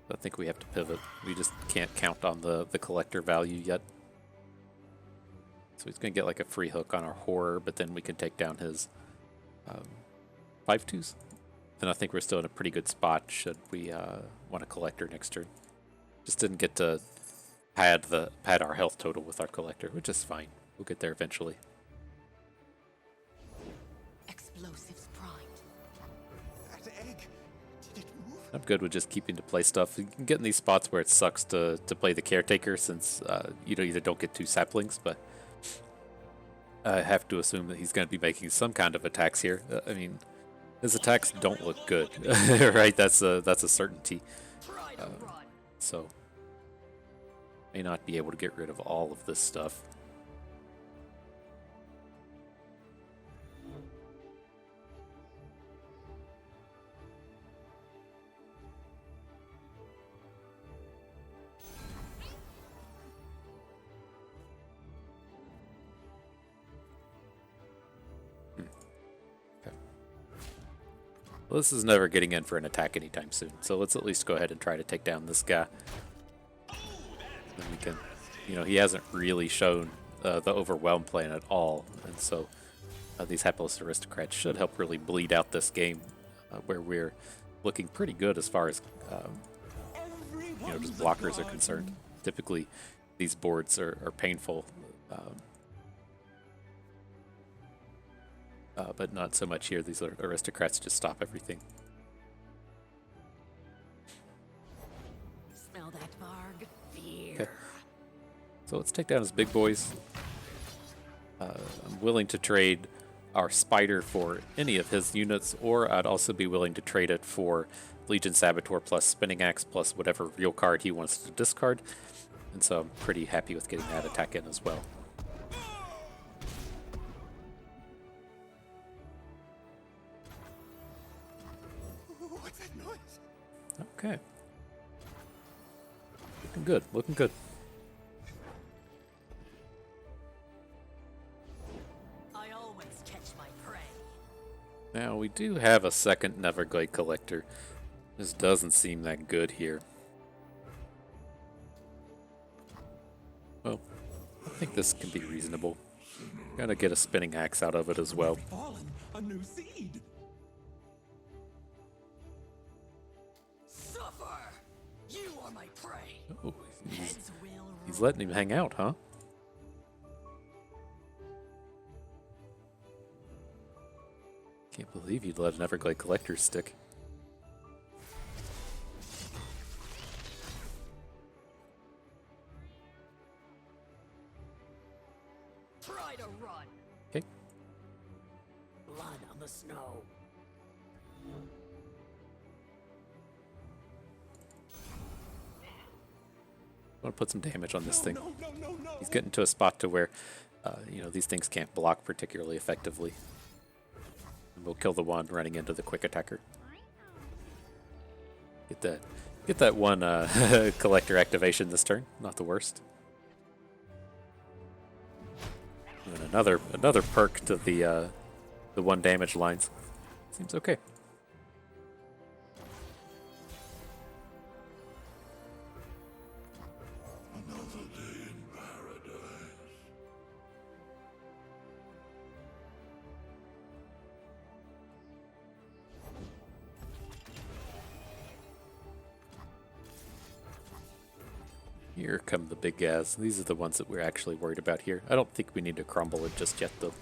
[SPEAKER 1] I think we have to pivot. We just can't count on the collector value yet. So he's gonna get like a free hook on our horror, but then we can take down his 5/2s. Then I think we're still in a pretty good spot should we want a collector next turn. Just didn't get to pad our health total with our collector, which is fine. We'll get there eventually.
[SPEAKER 4] Explosives primed.
[SPEAKER 6] That egg, did it move?
[SPEAKER 1] I'm good with just keeping to play stuff. You can get in these spots where it sucks to play the caretaker since you either don't get 2 saplings, but I have to assume that he's going to be making some kind of attacks here. I mean, his attacks don't look good, right? That's a certainty. So may not be able to get rid of all of this stuff. Well, this is never getting in for an attack anytime soon, so let's at least go ahead and try to take down this guy. Then we can, he hasn't really shown the overwhelm plan at all, and so these hapless aristocrats should help really bleed out this game, where we're looking pretty good as far as just blockers are concerned. Typically, these boards are painful. But not so much here. These aristocrats just stop everything.
[SPEAKER 2] Smell that varg? Fear.
[SPEAKER 1] Okay. So let's take down his big boys. I'm willing to trade our spider for any of his units, or I'd also be willing to trade it for Legion Saboteur plus Spinning Axe plus whatever real card he wants to discard. And so I'm pretty happy with getting that attack in as well.
[SPEAKER 6] What's that noise?
[SPEAKER 1] Okay. Looking good, looking good.
[SPEAKER 2] I always catch my prey.
[SPEAKER 1] Now, we do have a second Neverglade Collector. This doesn't seem that good here. Well, I think this can be reasonable. Gotta get a Spinning Axe out of it as well.
[SPEAKER 6] Fallen, a new seed.
[SPEAKER 2] Suffer! You are my prey.
[SPEAKER 1] Oh,
[SPEAKER 2] Heads will
[SPEAKER 1] he's letting him hang out, huh? Can't believe you'd let an Everglade Collector stick.
[SPEAKER 2] try to run.
[SPEAKER 1] Okay.
[SPEAKER 2] Blood on the snow.
[SPEAKER 1] I want to put some damage on this thing.
[SPEAKER 6] No.
[SPEAKER 1] He's getting to a spot to where, these things can't block particularly effectively. And we'll kill the one running into the quick attacker. Get that one collector activation this turn. Not the worst. And another perk to the 1 damage lines. Seems okay.
[SPEAKER 5] Another day in paradise.
[SPEAKER 1] Here come the big guys. These are the ones that we're actually worried about here. I don't think we need to crumble it just yet, though.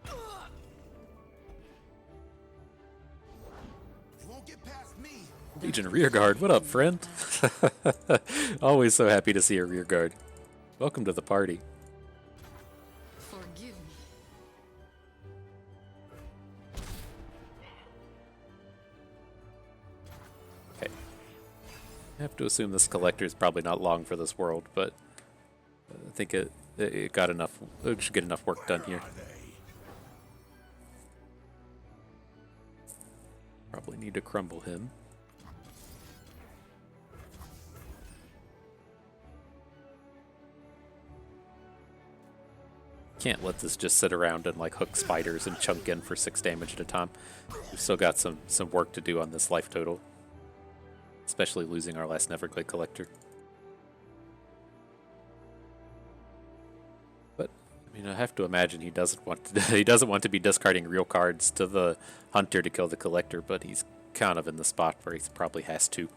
[SPEAKER 6] You won't get past me.
[SPEAKER 1] Legion Rearguard, what up, friend? Always so happy to see a rearguard. Welcome to the party.
[SPEAKER 4] Forgive me.
[SPEAKER 1] Okay. I have to assume this collector is probably not long for this world, but I think it got enough. It should get enough work done here.
[SPEAKER 5] Are they?
[SPEAKER 1] Probably need to crumble him. Can't let this just sit around and like hook spiders and chunk in for 6 damage at a time. We've still got some work to do on this life total. Especially losing our last Neverglade Collector. But I mean, I have to imagine he doesn't want to he doesn't want to be discarding real cards to the hunter to kill the collector, but he's kind of in the spot where he probably has to.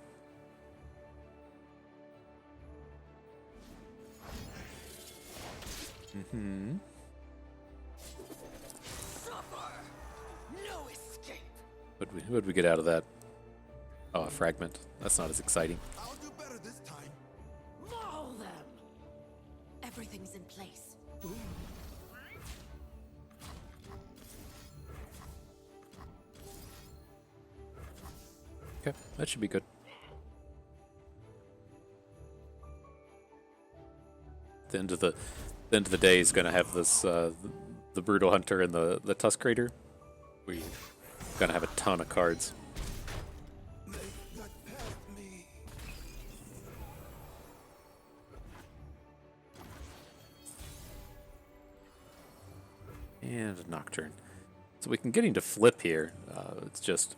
[SPEAKER 1] Mm-hmm.
[SPEAKER 6] No escape.
[SPEAKER 1] What'd we get out of that? Oh, a fragment. That's not as exciting.
[SPEAKER 6] I'll do better this time.
[SPEAKER 4] Maul them! Everything's in place.
[SPEAKER 1] Okay, that should be good. The end of the day is going to have this the Brutal Hunter and the Tusk Raider. We're going to have a ton of cards.
[SPEAKER 6] They've got past me.
[SPEAKER 1] And a Nocturne. So we can get into flip here. It's just...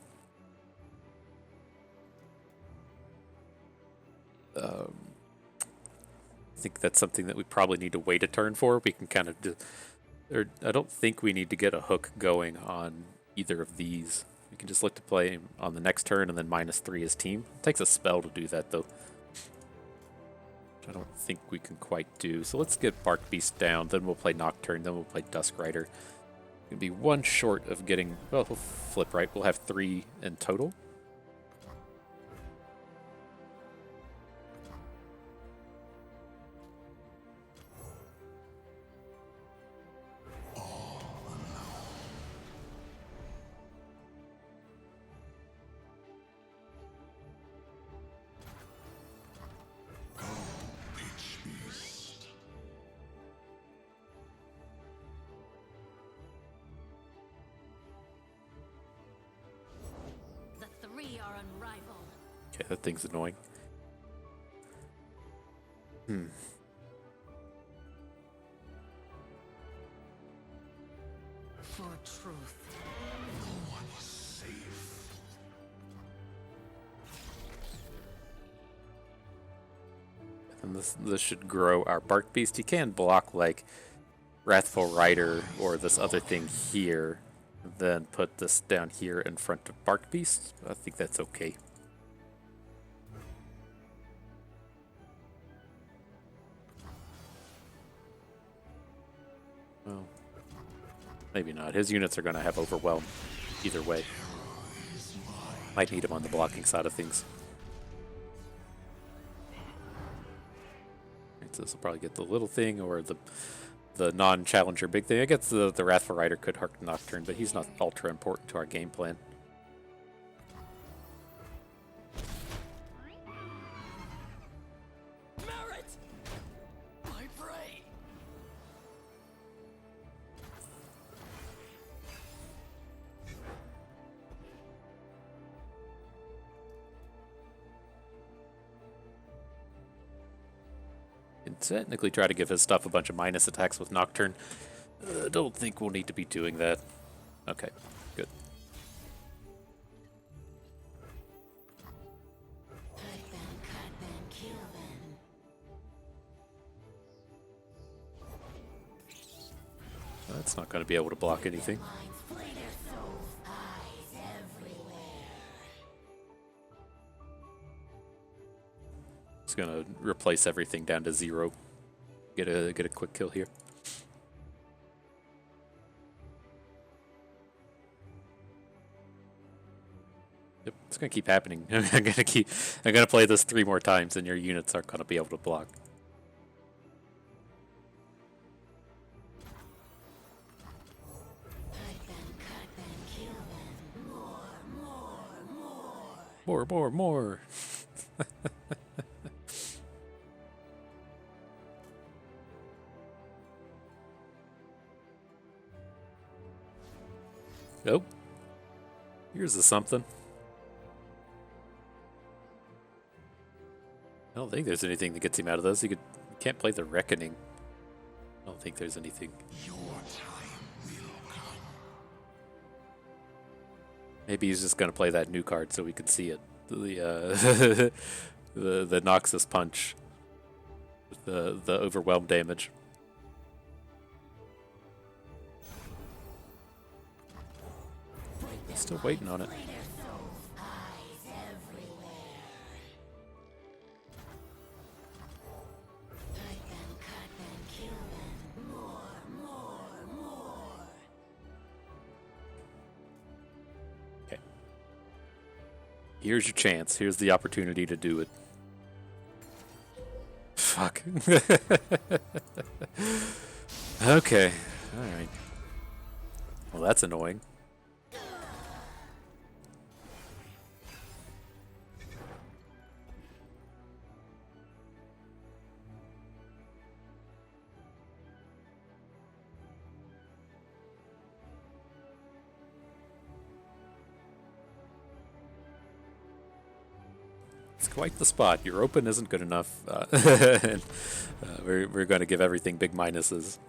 [SPEAKER 1] I think that's something that we probably need to wait a turn for. We can kind of... I don't think we need to get a hook going on either of these. We can just look to play on the next turn and then -3 as team. It takes a spell to do that, though. Which I don't think we can quite do. So let's get Bark Beast down, then we'll play Nocturne, then we'll play Dusk Rider. It'll be one short of getting... Well, we'll flip right. We'll have 3 in total.
[SPEAKER 2] The 3 are unrivaled.
[SPEAKER 1] Okay, that thing's annoying.
[SPEAKER 2] For truth.
[SPEAKER 1] And this should grow our Bark Beast. He can block like Wrathful Rider or this other thing here, then put this down here in front of Bark Beast. I think that's okay. Well, maybe not. His units are going to have Overwhelm either way. Might need him on the blocking side of things. Right, so this will probably get the little thing or the non-challenger big thing. I guess the Wrathful Rider could Hark Nocturne, but he's not ultra important to our game plan.
[SPEAKER 6] Merit! My prey!
[SPEAKER 1] Can technically try to give his stuff a bunch of minus attacks with Nocturne. Don't think we'll need to be doing that. Okay, good.
[SPEAKER 2] Cut them, kill them.
[SPEAKER 1] That's not going to be able to block anything. It's going to replace everything down to 0. Get a quick kill here. Yep, it's going to keep happening. I'm going to play this 3 more times and your units aren't going to be able to block. More. Oh. Here's a something. don't think there's anything that gets him out of this. He can't play the Reckoning. I don't think there's anything.
[SPEAKER 5] Your time will come.
[SPEAKER 1] Maybe he's just gonna play that new card so we can see it. The the Noxus punch. With the overwhelm damage. Still waiting on it. Okay. Here's your chance. Here's the opportunity to do it. Fuck. Okay. Alright. Well, that's annoying. It's quite the spot. Your open isn't good enough. And, we're going to give everything big minuses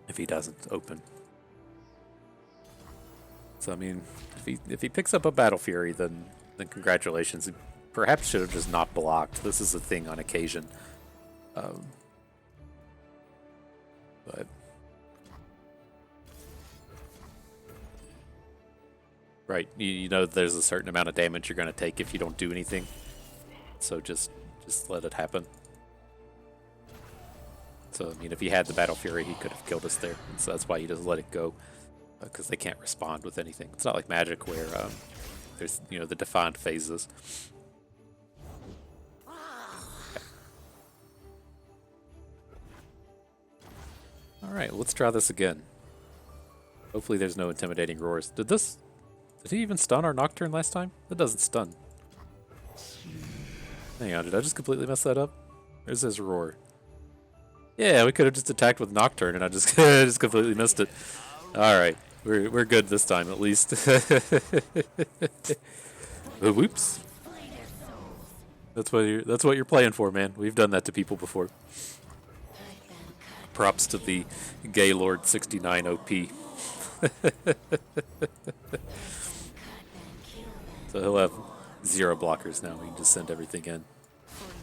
[SPEAKER 1] if he doesn't open. So I mean, if he picks up a Battle Fury, then congratulations. He perhaps should have just not blocked. This is a thing on occasion. But right, you know there's a certain amount of damage you're going to take if you don't do anything. So just let it happen. So I mean, if he had the Battle Fury, he could have killed us there. And so that's why he just let it go, because they can't respond with anything. It's not like Magic where there's the defined phases. Okay. All right, let's try this again. Hopefully, there's no intimidating roars. Did he even stun our Nocturne last time? That doesn't stun. Hang on, did I just completely mess that up? There's his roar. Yeah, we could have just attacked with Nocturne, and I just just completely missed it. All right, we're good this time at least. Whoops. That's what you're playing for, man. We've done that to people before. Props to the Gaylord 69 OP. So he'll have 0 blockers now. We can just send everything in.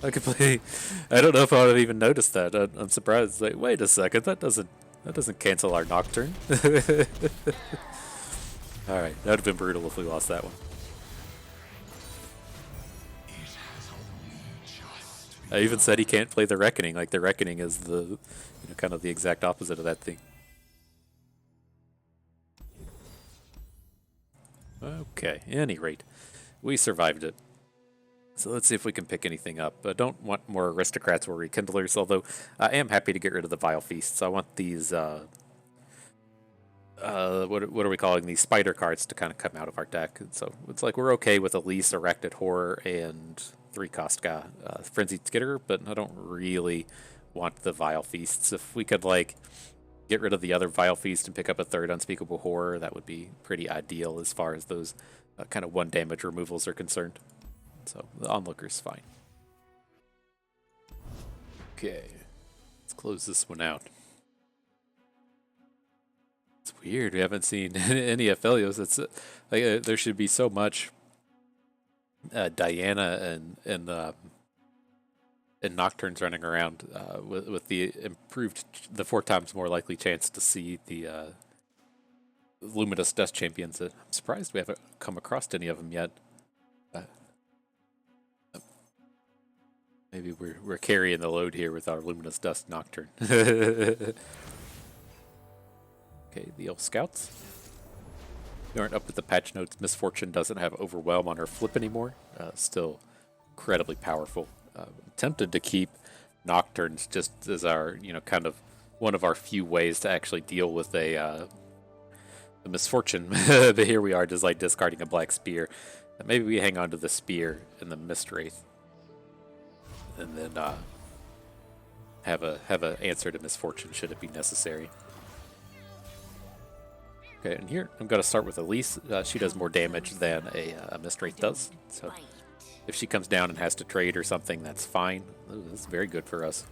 [SPEAKER 1] I don't know if I would have even noticed that. I'm surprised. Like, wait a second, that doesn't cancel our Nocturne. All right, that would have been brutal if we lost that one. I even said he can't play the Reckoning. Like the Reckoning is the kind of the exact opposite of that thing. Okay, at any rate, we survived it. So let's see if we can pick anything up. I don't want more Aristocrats or Rekindlers, although I am happy to get rid of the Vile Feasts. I want these, what are we calling these? Spider cards to kind of come out of our deck. And so it's like we're okay with Elise, Arachnid Horror, and 3-cost guy, Frenzied Skitterer, but I don't really want the Vile Feasts. If we could, like, get rid of the other Vile Feast and pick up a 3rd Unspeakable Horror, that would be pretty ideal as far as those kind of 1 damage removals are concerned. So the Onlooker's fine. Okay, let's close this one out. It's weird, we haven't seen any Aphelios. It's like there should be so much Diana and Nocturnes running around with the improved, the 4 times more likely chance to see the Luminous Dusk champions. I'm surprised we haven't come across any of them yet. Maybe we're carrying the load here with our Luminous Dusk Nocturne. Okay, the Elf Scouts. We aren't up with the patch notes. Misfortune doesn't have Overwhelm on her flip anymore. Still incredibly powerful. Tempted to keep Nocturnes just as our, kind of one of our few ways to actually deal with the Misfortune. But here we are, just like discarding a Black Spear. Maybe we hang on to the Spear and the Mistwraith, and then have a answer to Misfortune should it be necessary. Okay, and here I'm going to start with Elise. She does more damage than a Mistwraith does, so If she comes down and has to trade or something, that's fine. Ooh, this is very good for us.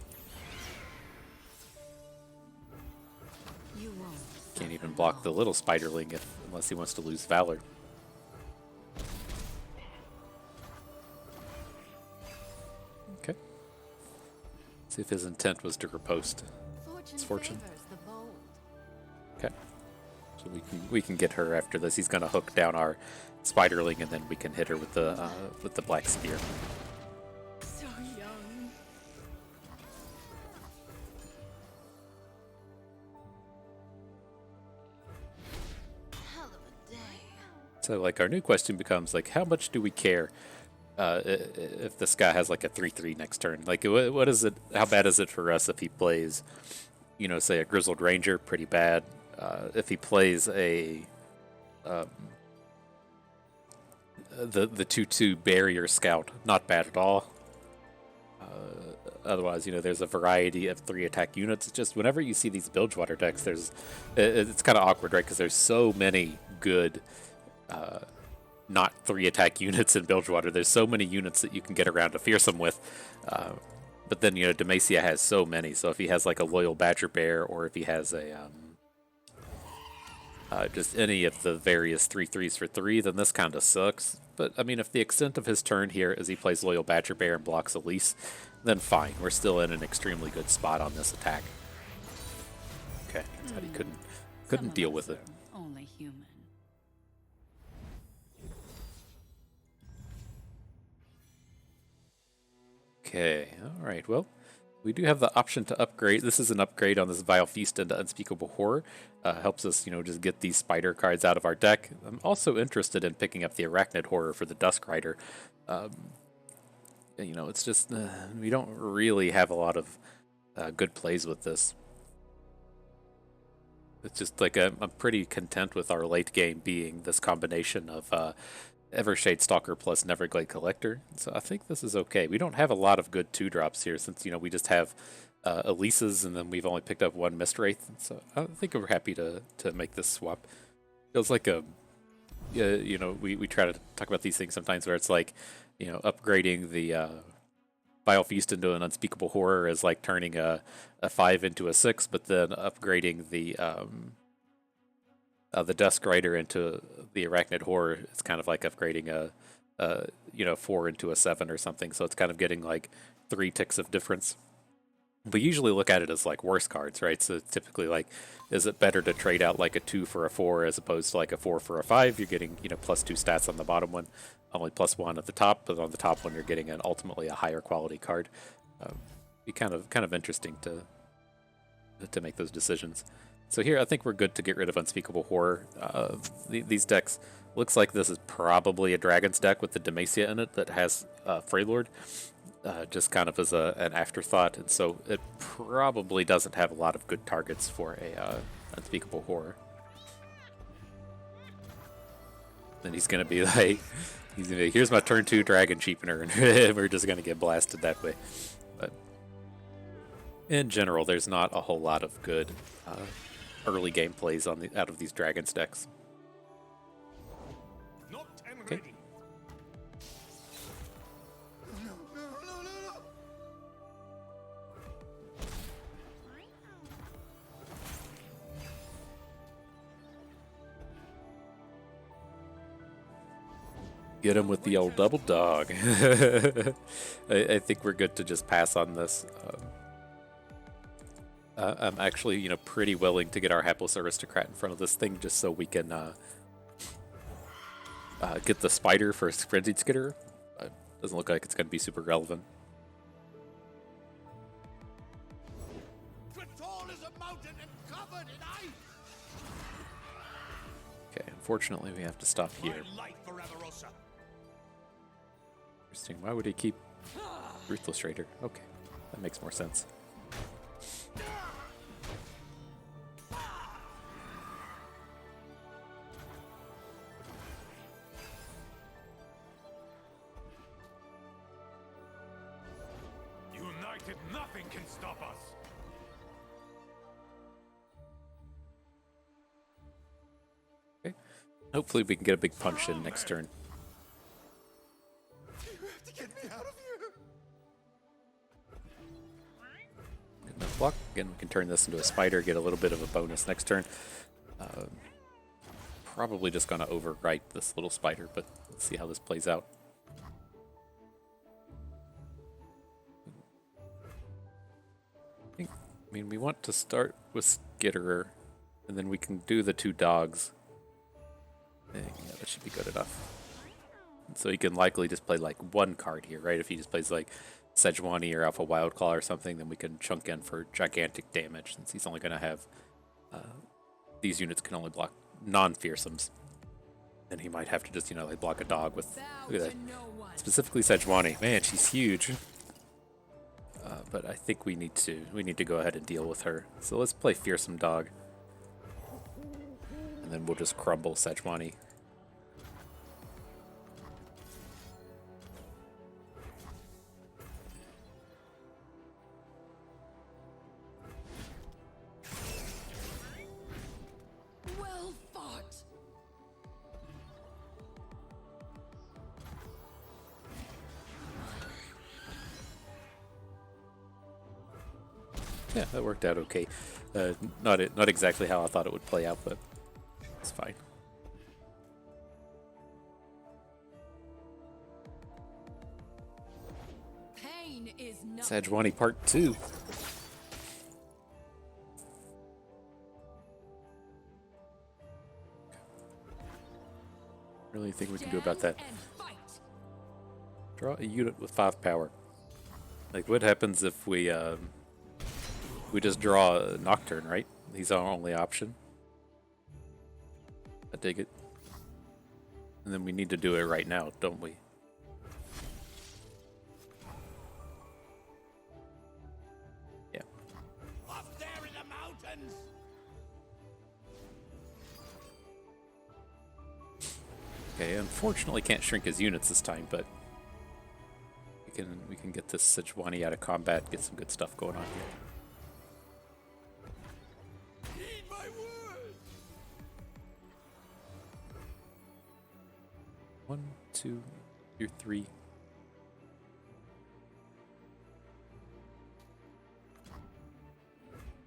[SPEAKER 4] You won't.
[SPEAKER 1] Can't even block the little spiderling unless he wants to lose Valor. Okay. See if his intent was to riposte. It's Fortune.
[SPEAKER 4] Favors the bold.
[SPEAKER 1] Okay. So we can get her after this. He's gonna hook down our spiderling, and then we can hit her with the black spear.
[SPEAKER 4] So young. Hell of a day.
[SPEAKER 1] So like our new question becomes like, how much do we care if this guy has like a 3/3 next turn? Like, what is it? How bad is it for us if he plays, you know, say a Grizzled Ranger? Pretty bad. If he plays a the 2/2 Barrier Scout, not bad at all. Otherwise, you know, there's a variety of 3 attack units. It's just whenever you see these Bilgewater decks, it's kind of awkward, right? Because there's so many good not 3 attack units in Bilgewater. There's so many units that you can get around to Fearsome with. But then, you know, Demacia has so many. So if he has like a Loyal Badger Bear, or if he has a just any of the various 3/3s for 3, then this kind of sucks. But, I mean, if the extent of his turn here is he plays Loyal Badger Bear and blocks Elise, then fine. We're still in an extremely good spot on this attack. Okay, that's how he couldn't deal with it.
[SPEAKER 2] Only human.
[SPEAKER 1] Okay, alright, well, we do have the option to upgrade. This is an upgrade on this Vile Feast into Unspeakable Horror. Helps us, you know, just get these spider cards out of our deck. I'm also interested in picking up the Arachnid Horror for the Dusk Rider. You know, it's just, we don't really have a lot of good plays with this. It's just like, I'm pretty content with our late game being this combination of Evershade Stalker plus Neverglade Collector. So I think this is okay. We don't have a lot of good 2-drops here since, you know, we just have Elise's, and then we've only picked up 1 Mistwraith. So I think we're happy to make this swap. Feels like a, you know, we try to talk about these things sometimes where it's like, you know, upgrading the Vile Feast into an Unspeakable Horror is like turning a 5 into a 6, but then upgrading the Dusk Rider into the Arachnid Horror is kind of like upgrading a you know, 4 into a 7 or something. So it's kind of getting like 3 ticks of difference. We usually look at it as like worse cards, right? So typically, like, is it better to trade out like a 2 for a 4 as opposed to like a 4 for a 5? You're getting, you know, +2 stats on the bottom one, only +1 at the top, but on the top one you're getting ultimately a higher quality card. Be kind of interesting to make those decisions. So here I think we're good to get rid of Unspeakable Horror. These decks, looks like this is probably a Dragon's deck with the Demacia in it that has Freylord. Just kind of as an afterthought, and so it probably doesn't have a lot of good targets for a Unspeakable Horror. Then he's gonna be like, here's my turn 2 Dragon Cheapener, and we're just gonna get blasted that way. But in general, there's not a whole lot of good early game plays out of these Dragons decks. Okay. Get him with the old double dog. I think we're good to just pass on this. I'm actually, you know, pretty willing to get our Hapless Aristocrat in front of this thing just so we can get the spider for Frenzied Skitterer. Doesn't look like it's going to be super relevant.
[SPEAKER 6] Tall as a mountain and covered in ice.
[SPEAKER 1] Okay, unfortunately we have to stop here.
[SPEAKER 6] Light forever, Rosa.
[SPEAKER 1] Interesting. Why would he keep Ruthless Raider? Okay, that makes more sense.
[SPEAKER 6] United, nothing can stop us.
[SPEAKER 1] Okay. Hopefully we can get a big punch in next turn.
[SPEAKER 6] You have to
[SPEAKER 1] block. Again, we can turn this into a spider, get a little bit of a bonus next turn. Probably just going to overwrite this little spider, but let's see how this plays out. I mean, we want to start with Skitterer, and then we can do the 2 dogs. And, yeah, that should be good enough. So he can likely just play like 1 card here, right? If he just plays like Sejuani or Alpha Wildclaw or something, then we can chunk in for gigantic damage, since he's only going to have... these units can only block non-fearsomes. And he might have to just, you know, like block a dog with... Look at that. Specifically Sejuani. Man, she's huge. But I think we need to go ahead and deal with her. So let's play Fearsome Dog. And then we'll just crumble Sejuani.
[SPEAKER 4] Well fought.
[SPEAKER 1] Yeah, that worked out okay. Not exactly how I thought it would play out, but it's fine.
[SPEAKER 4] Pain is not.
[SPEAKER 1] Sejuani Part 2. Really think we can do about that. Draw a unit with 5 power. Like, what happens if we just draw a Nocturne, right? He's our only option. I dig it. And then we need to do it right now, don't we? Yeah.
[SPEAKER 6] Up there in the mountains!
[SPEAKER 1] Okay, unfortunately can't shrink his units this time, but we can get this Sejuani out of combat, get some good stuff going on here.
[SPEAKER 6] Heed my words!
[SPEAKER 1] 1, 2, 3.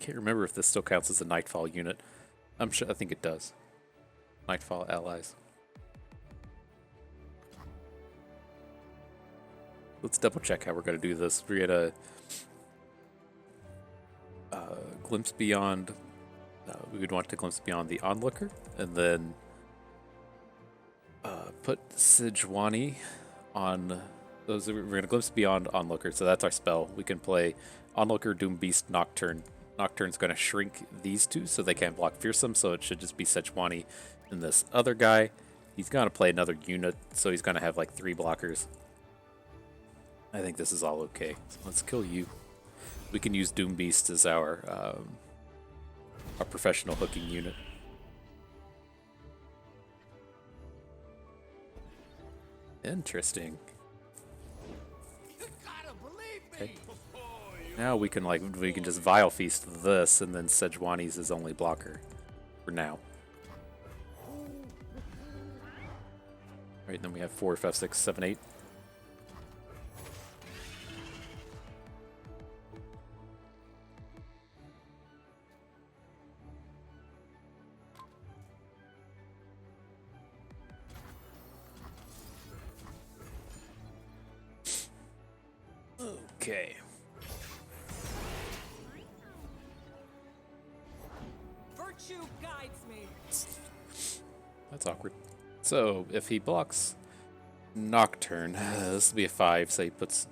[SPEAKER 1] Can't remember if this still counts as a Nightfall unit. I think it does. Nightfall allies. Let's double check how we're going to do this. We're going to glimpse beyond. We would want to glimpse beyond the onlooker, and then put Sejuani on those. We're going to glimpse beyond onlooker, so that's our spell. We can play onlooker, Doom Beast, Nocturne. Nocturne's going to shrink these 2, so they can't block Fearsome. So it should just be Sejuani and this other guy. He's going to play another unit, so he's going to have like 3 blockers. I think this is all okay. So let's kill you. We can use Doom Beast as our professional hooking unit. Interesting.
[SPEAKER 6] You gotta believe me!
[SPEAKER 1] Okay. Now we can just Vile Feast this, and then Sejuani's his only blocker for now. Right, then we have 4, 5, 6, 7, 8. Okay.
[SPEAKER 4] Virtue guides me.
[SPEAKER 1] That's awkward. So if he blocks Nocturne, this will be a 5. Say he puts,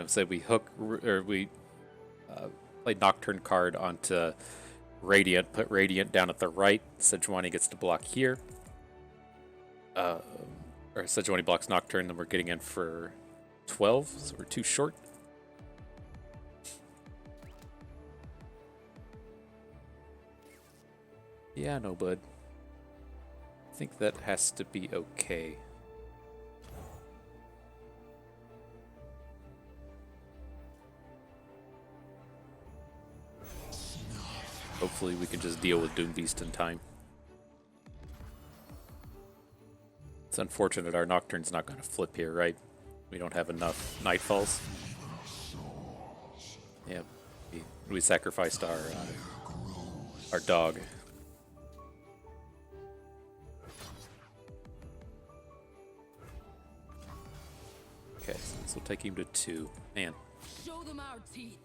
[SPEAKER 1] say we hook or we play Nocturne card onto Radiant. Put Radiant down at the right. Sejuani gets to block here. Or Sejuani blocks Nocturne, then we're getting in for 12, so we're too short. Yeah, no, bud. I think that has to be okay. Hopefully we can just deal with Doom Beast in time. It's unfortunate our Nocturne's not going to flip here, right? We don't have enough Nightfalls. Yeah, We sacrificed our dog. Okay, so this will take him to 2. Man.
[SPEAKER 4] Show them our teeth.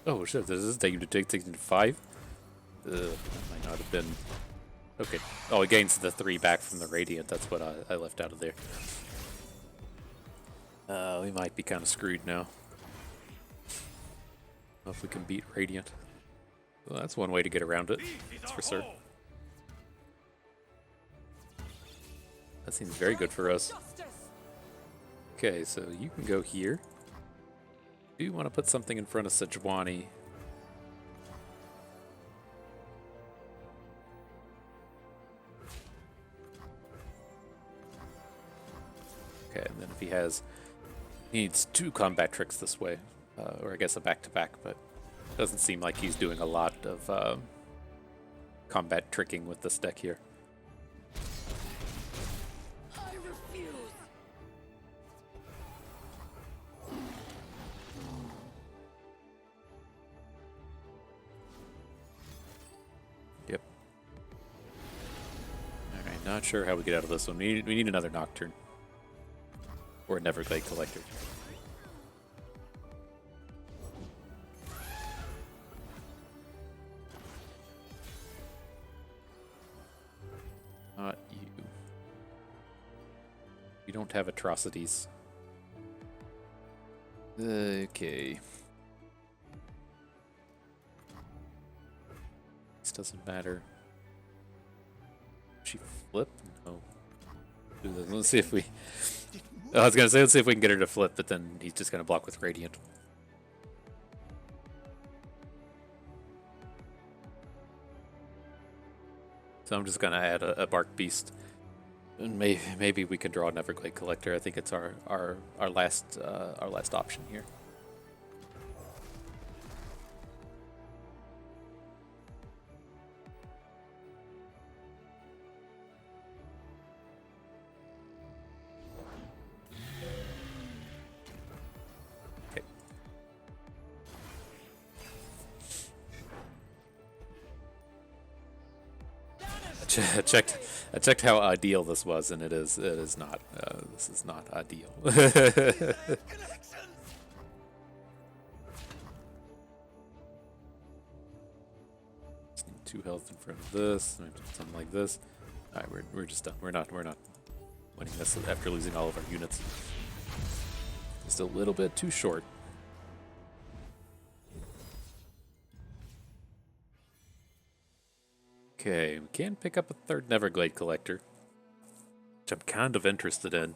[SPEAKER 1] Oh shit, does this take him to 5? That might not have been... Okay. Oh, it gains the 3 back from the Radiant. That's what I left out of there. We might be kind of screwed now. Know if we can beat Radiant. Well, that's one way to get around it. That's for sure. That seems very good for us. Okay, so you can go here. Do you want to put something in front of Sejuani? Okay, and then if he needs 2 combat tricks this way, or I guess a back-to-back, but doesn't seem like he's doing a lot of combat tricking with this deck here.
[SPEAKER 4] I refuse.
[SPEAKER 1] Yep. Alright, not sure how we get out of this one. We need another Nocturne. Or a Neverglade Collector. Not you. You don't have atrocities. Okay. This doesn't matter. She flip? No. Let's see if we... I was gonna say, let's see if we can get her to flip, but then he's just gonna block with Radiant. So I'm just gonna add a Bark Beast, and maybe we can draw a Neverglade Collector. I think it's our last option here. I checked how ideal this was, and it is not. This is not ideal.
[SPEAKER 6] Connections!
[SPEAKER 1] 2 health in front of this, something like this. All right, we're just done. We're not winning this after losing all of our units. Just a little bit too short. Okay, we can pick up a 3rd Neverglade Collector, which I'm kind of interested in.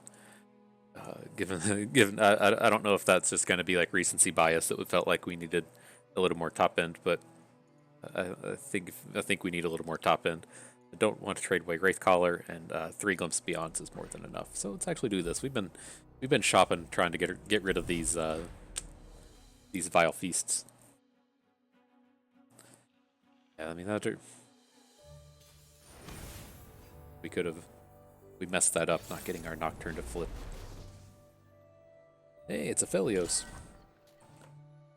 [SPEAKER 1] Given I don't know if that's just going to be like recency bias that we felt like we needed a little more top end, but I think we need a little more top end. I don't want to trade away Wraithcaller, and 3 Glimpse Beyonds is more than enough. So let's actually do this. We've been shopping, trying to get rid of these Vile Feasts. Yeah, I mean we messed that up, not getting our Nocturne to flip. Hey, it's a Philios.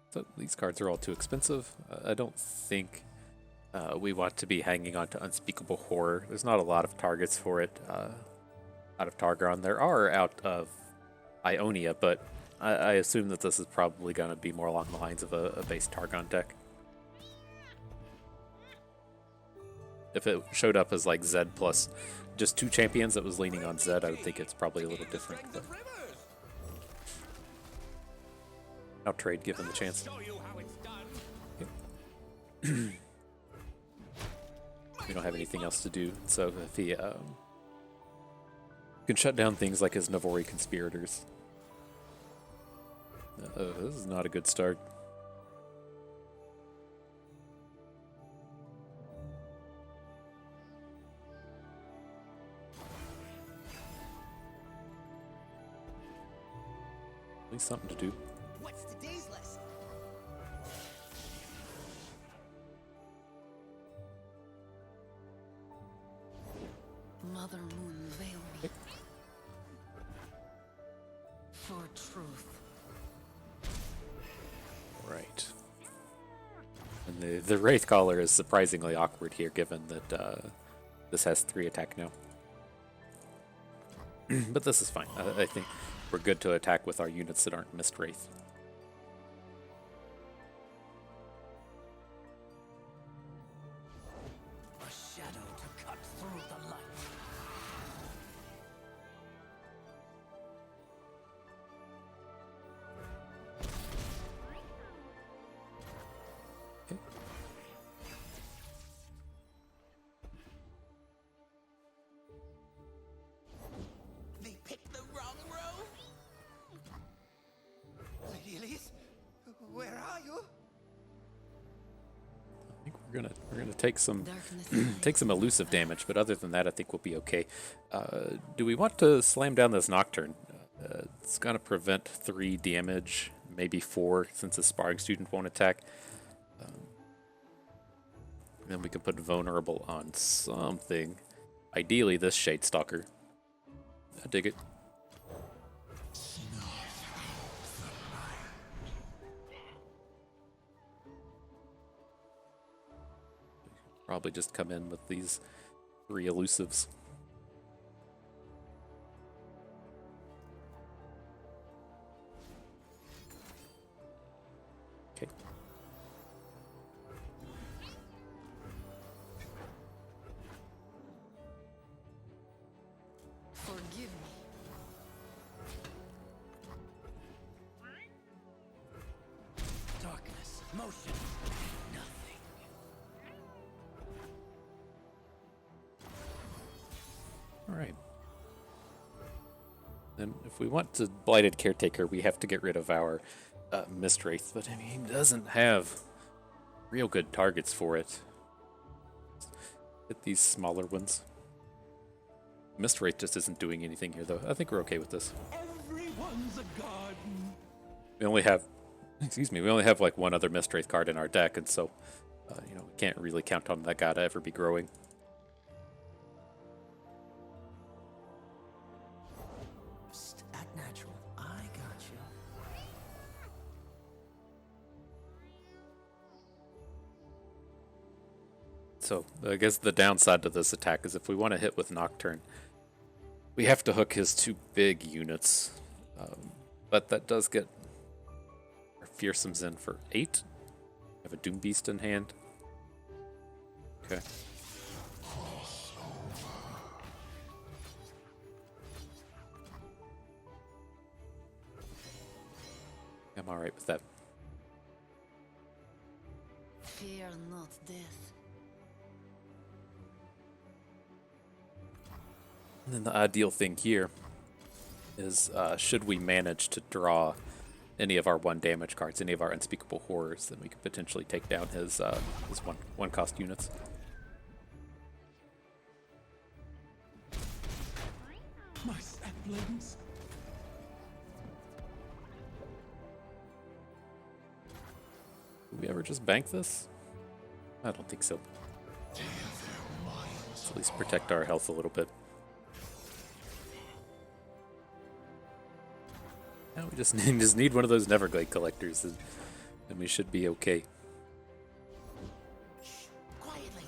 [SPEAKER 1] So these cards are all too expensive. I don't think we want to be hanging on to Unspeakable Horror. There's not a lot of targets for it out of Targon. There are out of Ionia, but I assume that this is probably going to be more along the lines of a base Targon deck. If it showed up as like Zed plus just 2 champions that was leaning on Zed, I would think it's probably a little different. But I'll trade given the chance. We don't have anything else to do, so if he can shut down things like his Navori Conspirators. This is not a good start. At least something to do.
[SPEAKER 6] What's today's lesson?
[SPEAKER 2] Mother Moon, veil me. For truth.
[SPEAKER 1] And the Wraith Caller is surprisingly awkward here, given that this has 3 attack now. But this is fine. I think we're good to attack with our units that aren't Mistwraith.
[SPEAKER 3] A shadow to cut through the light.
[SPEAKER 1] Okay.
[SPEAKER 6] They picked the wrong row? Lady Elise, where are you?
[SPEAKER 1] I think we're gonna take some
[SPEAKER 2] Darkness
[SPEAKER 1] take some elusive damage, but other than that, I think we'll be okay. Do we want to slam down this Nocturne? It's gonna prevent 3 damage, maybe 4, since the sparring student won't attack. Then we can put vulnerable on something. Ideally, this Shade Stalker. I dig it. Probably just come in with these 3 elusives. Okay.
[SPEAKER 2] Forgive me.
[SPEAKER 3] Darkness, motion, nothing.
[SPEAKER 1] All right. Then if we want to Blighted Caretaker, we have to get rid of our Mistwraith, but I mean, he doesn't have real good targets for it. Hit these smaller ones. Mistwraith just isn't doing anything here, though. I think we're okay with this.
[SPEAKER 3] Everyone's a garden.
[SPEAKER 1] We only have, excuse me, we only have like 1 other Mistwraith card in our deck, and so, you know, we can't really count on that guy to ever be growing.
[SPEAKER 3] Psst, act natural. I got you.
[SPEAKER 1] So I guess the downside to this attack is if we want to hit with Nocturne, we have to hook his 2 big units. But that does get our Fearsomes in for 8. We have a Doom Beast in hand. Okay. I'm alright with that.
[SPEAKER 2] Fear not death.
[SPEAKER 1] And then the ideal thing here is should we manage to draw any of our 1 damage cards, any of our Unspeakable Horrors, then we could potentially take down his one cost units.
[SPEAKER 3] My saplings.
[SPEAKER 1] Did we ever just bank this? I don't think so. Let's at least protect our health a little bit. Now we just need one of those Neverglade collectors, and we should be okay.
[SPEAKER 6] Quietly.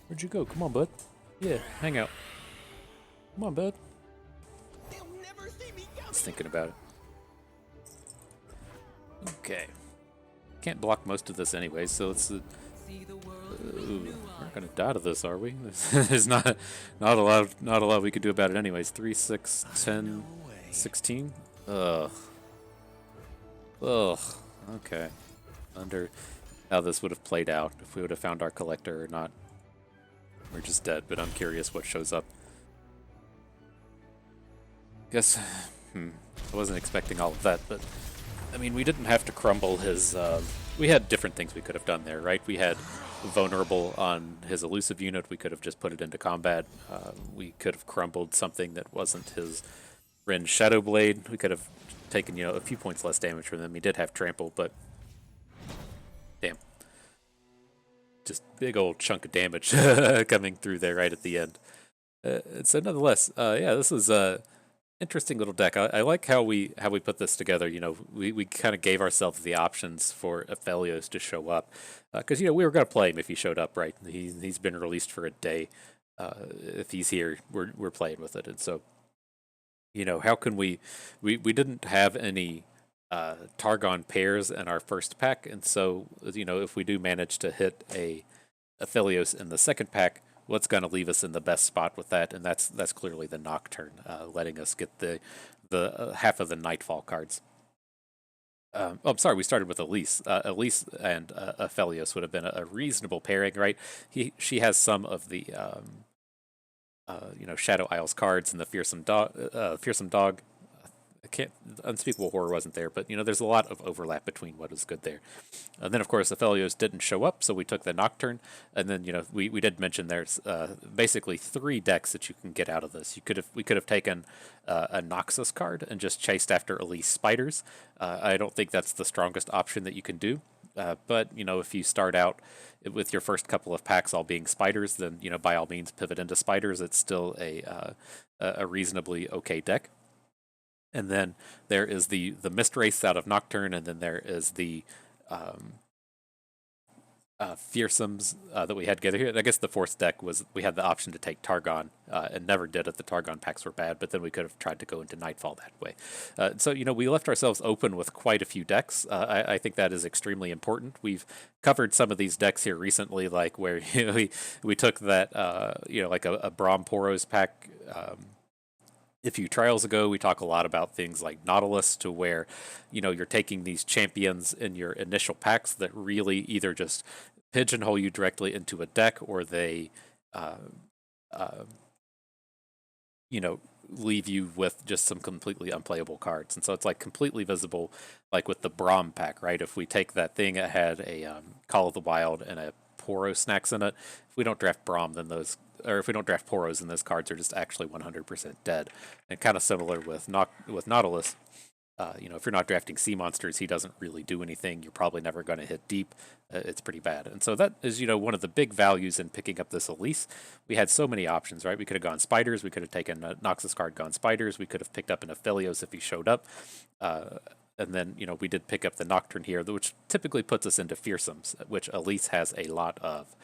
[SPEAKER 1] Where'd you go? Come on, bud. Yeah, hang out. Come on, bud.
[SPEAKER 6] They'll never see me
[SPEAKER 1] I was
[SPEAKER 6] coming.
[SPEAKER 1] thinking about it. Okay. Can't block most of this anyway, so let's.
[SPEAKER 2] See the world with
[SPEAKER 1] Ooh,
[SPEAKER 2] new
[SPEAKER 1] we're
[SPEAKER 2] eyes.
[SPEAKER 1] gonna die to this, are we? There's not a lot we could do about it anyways. 3, 6, 10, 16. Ugh. Ugh. Okay. Wonder how this would have played out if we would have found our collector or not. We're just dead, but I'm curious what shows up. Guess. I wasn't expecting all of that, but I mean, we didn't have to crumble his. We had different things we could have done there, right? We had vulnerable on his elusive unit. We could have just put it into combat. We could have crumbled something that wasn't his Ren Shadowblade. We could have taken, a few points less damage from him. He did have trample, but just big old chunk of damage coming through there right at the end. So nonetheless, yeah, this is a interesting little deck. I like how we put this together. You know, we kind of gave ourselves the options for Aphelios to show up, because you know we were going to play him if he showed up. Right, he's been released for a day. If he's here, we're playing with it, and so you know how can we didn't have any Targon pairs in our first pack, and so you know if we do manage to hit a Aphelios in the second pack, what's going to leave us in the best spot with that, and that's clearly the Nocturne, letting us get the half of the Nightfall cards. Oh, I'm sorry, we started with Elise. Elise and Aphelios would have been a reasonable pairing, right? She has some of the you know, Shadow Isles cards and the Fearsome Dog. I can't. Unspeakable Horror wasn't there, but you know, there's a lot of overlap between what is good there. And then, of course, Aphelios didn't show up, so we took the Nocturne. And then, you know, we did mention there's basically 3 decks that you can get out of this. We could have taken a Noxus card and just chased after Elise Spiders. I don't think that's the strongest option that you can do. But you know, if you start out with your first couple of packs all being spiders, then you know, by all means, pivot into spiders. It's still a reasonably okay deck. And then there is the Mistwraiths out of Nocturne, and then there is the Fearsomes that we had together here. I guess the fourth deck was we had the option to take Targon, and never did it. The Targon packs were bad, but then we could have tried to go into Nightfall that way. So you know, we left ourselves open with quite a few decks. I think that is extremely important. We've covered some of these decks here recently, like where you know, we took that you know, like a Braum Poros pack. A few trials ago, we talk a lot about things like Nautilus, to where, you know, you're taking these champions in your initial packs that really either just pigeonhole you directly into a deck, or they, you know, leave you with just some completely unplayable cards. And so it's like completely visible, like with the Braum pack, right? If we take that thing that had a Call of the Wild and a Poro snacks in it, if we don't draft Braum, then those, or if we don't draft Poros, then those cards are just actually 100% dead. And kind of similar with Nautilus, you know, if you're not drafting sea monsters, he doesn't really do anything. You're probably never going to hit deep. It's pretty bad. And so that is, you know, one of the big values in picking up this Elise. We had so many options, right? We could have gone spiders. We could have taken a Noxus card, gone spiders. We could have picked up an Aphelios if he showed up. And then, you know, we did pick up the Nocturne here, which typically puts us into Fearsomes, which Elise has a lot of.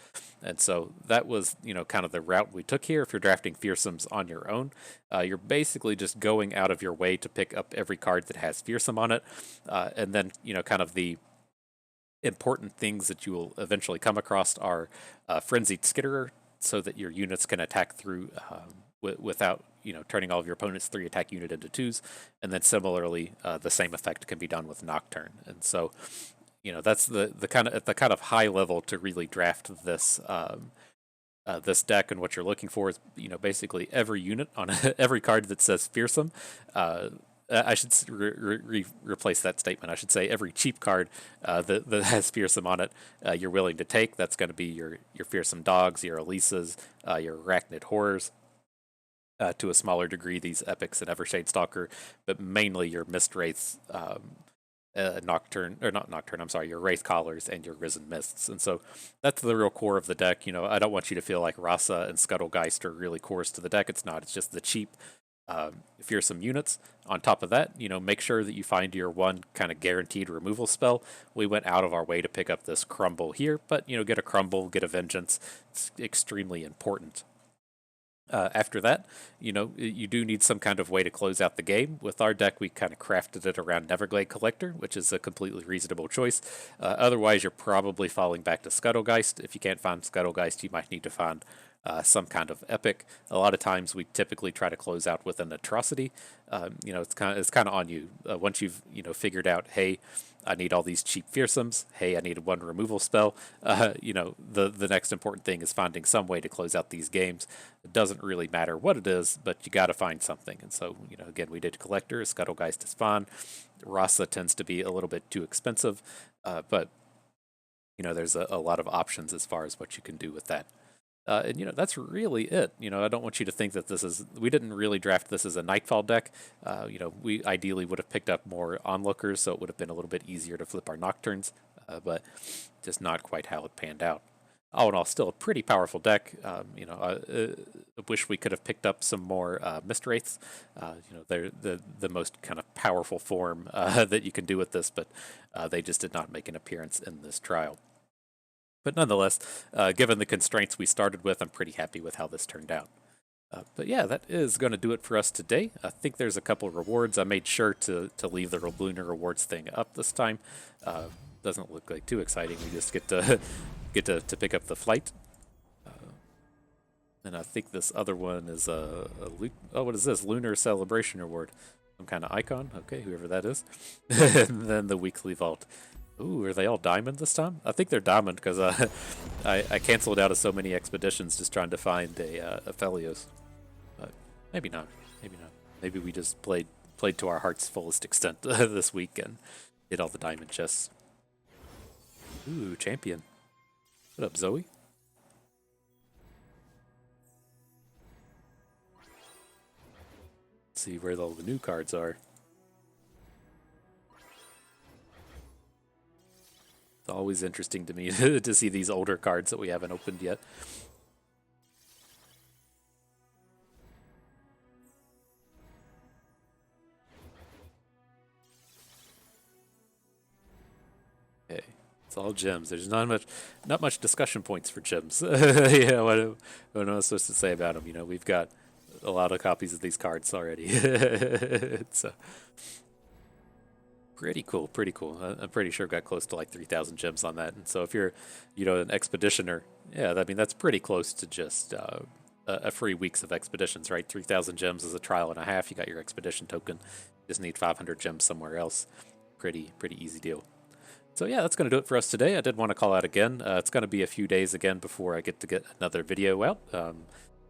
[SPEAKER 1] And so that was, you know, kind of the route we took here. If you're drafting Fearsomes on your own, you're basically just going out of your way to pick up every card that has Fearsome on it. And then, you know, kind of the important things that you will eventually come across are Frenzied Skitterer, so that your units can attack through without, you know, turning all of your opponent's 3 attack unit into 2s. And then similarly, the same effect can be done with Nocturne. And so, you know, that's the kind of at the kind of high level to really draft this this deck. And what you're looking for is, you know, basically every unit on every card that says Fearsome. I should replace that statement. I should say every cheap card that has Fearsome on it, you're willing to take. That's going to be your Fearsome Dogs, your Elises, your Arachnid Horrors. To a smaller degree, these Epics and Evershade Stalker, but mainly your Mistwraiths, Nocturne, or not Nocturne, I'm sorry, your Wraith Collars and your Risen Mists. And so that's the real core of the deck. You know, I don't want you to feel like Rasa and Scuttlegeist are really cores to the deck. It's not. It's just the cheap Fearsome units. On top of that, you know, make sure that you find your one kind of guaranteed removal spell. We went out of our way to pick up this Crumble here, but, you know, get a Crumble, get a Vengeance. It's extremely important. After that, you know, you do need some kind of way to close out the game. With our deck, we kind of crafted it around Neverglade Collector, which is a completely reasonable choice. Otherwise, you're probably falling back to Scuttlegeist. If you can't find Scuttlegeist, you might need to find some kind of epic. A lot of times, we typically try to close out with an Atrocity. You know, it's kind of on you. Once you've, you know, figured out, hey, I need all these cheap Fearsomes. Hey, I need one removal spell. You know, the next important thing is finding some way to close out these games. It doesn't really matter what it is, but you got to find something. And so, you know, again, we did Collector. Scuttlegeist is fine. Rasa tends to be a little bit too expensive, but, you know, there's a lot of options as far as what you can do with that. And, you know, that's really it. You know, I don't want you to think that we didn't really draft this as a Nightfall deck. You know, we ideally would have picked up more onlookers, so it would have been a little bit easier to flip our Nocturnes, but just not quite how it panned out. all in all, still a pretty powerful deck. I wish we could have picked up some more Mistwraiths. They're the most kind of powerful form that you can do with this, but they just did not make an appearance in this trial. But nonetheless, given the constraints we started with, I'm pretty happy with how this turned out. But yeah, that is going to do it for us today. I think there's a couple rewards. I made sure to leave the Lunar Rewards thing up this time. Doesn't look like too exciting. We just get to pick up the flight. And I think this other one is what is this? Lunar Celebration Reward. Some kind of icon. Okay, whoever that is. And then the weekly vault. Ooh, are they all diamond this time? I think they're diamond because I canceled out of so many expeditions just trying to find a Aphelios. But maybe not. Maybe not. Maybe we just played to our heart's fullest extent this week and did all the diamond chests. Ooh, champion. What up, Zoe? Let's see where all the new cards are. It's always interesting to me to see these older cards that we haven't opened yet. Okay, it's all gems. There's not much discussion points for gems. Yeah, what am I supposed to say about them? You know, we've got a lot of copies of these cards already. It's pretty cool, pretty cool. I'm pretty sure got close to like 3,000 gems on that. And so if you're, an expeditioner, yeah, I mean, that's pretty close to just a free weeks of expeditions, right? 3,000 gems is a trial and a half. You got your expedition token. Just need 500 gems somewhere else. Pretty easy deal. So yeah, that's going to do it for us today. I did want to call out again. It's going to be a few days again before I get another video out.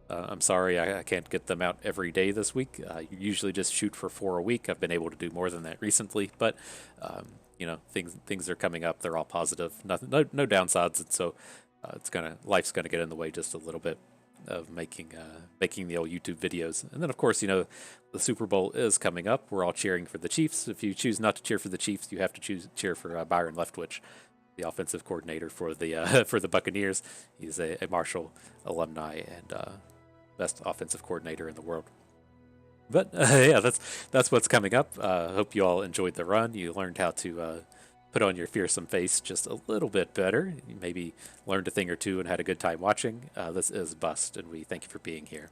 [SPEAKER 1] I'm sorry I can't get them out every day this week. Usually just shoot for 4 a week. I've been able to do more than that recently, but things are coming up. They're all positive. Nothing, no downsides, and so life's gonna get in the way just a little bit of making the old YouTube videos. And then of course, the Super Bowl is coming up. We're all cheering for the Chiefs. If you choose not to cheer for the Chiefs, you have to cheer for Byron Leftwich, the offensive coordinator for the Buccaneers. He's a Marshall alumni and best offensive coordinator in the world. But yeah, that's what's coming up. Hope you all enjoyed the run. You learned how to put on your fearsome face just a little bit better. You maybe learned a thing or two and had a good time watching. This is Bust, and we thank you for being here.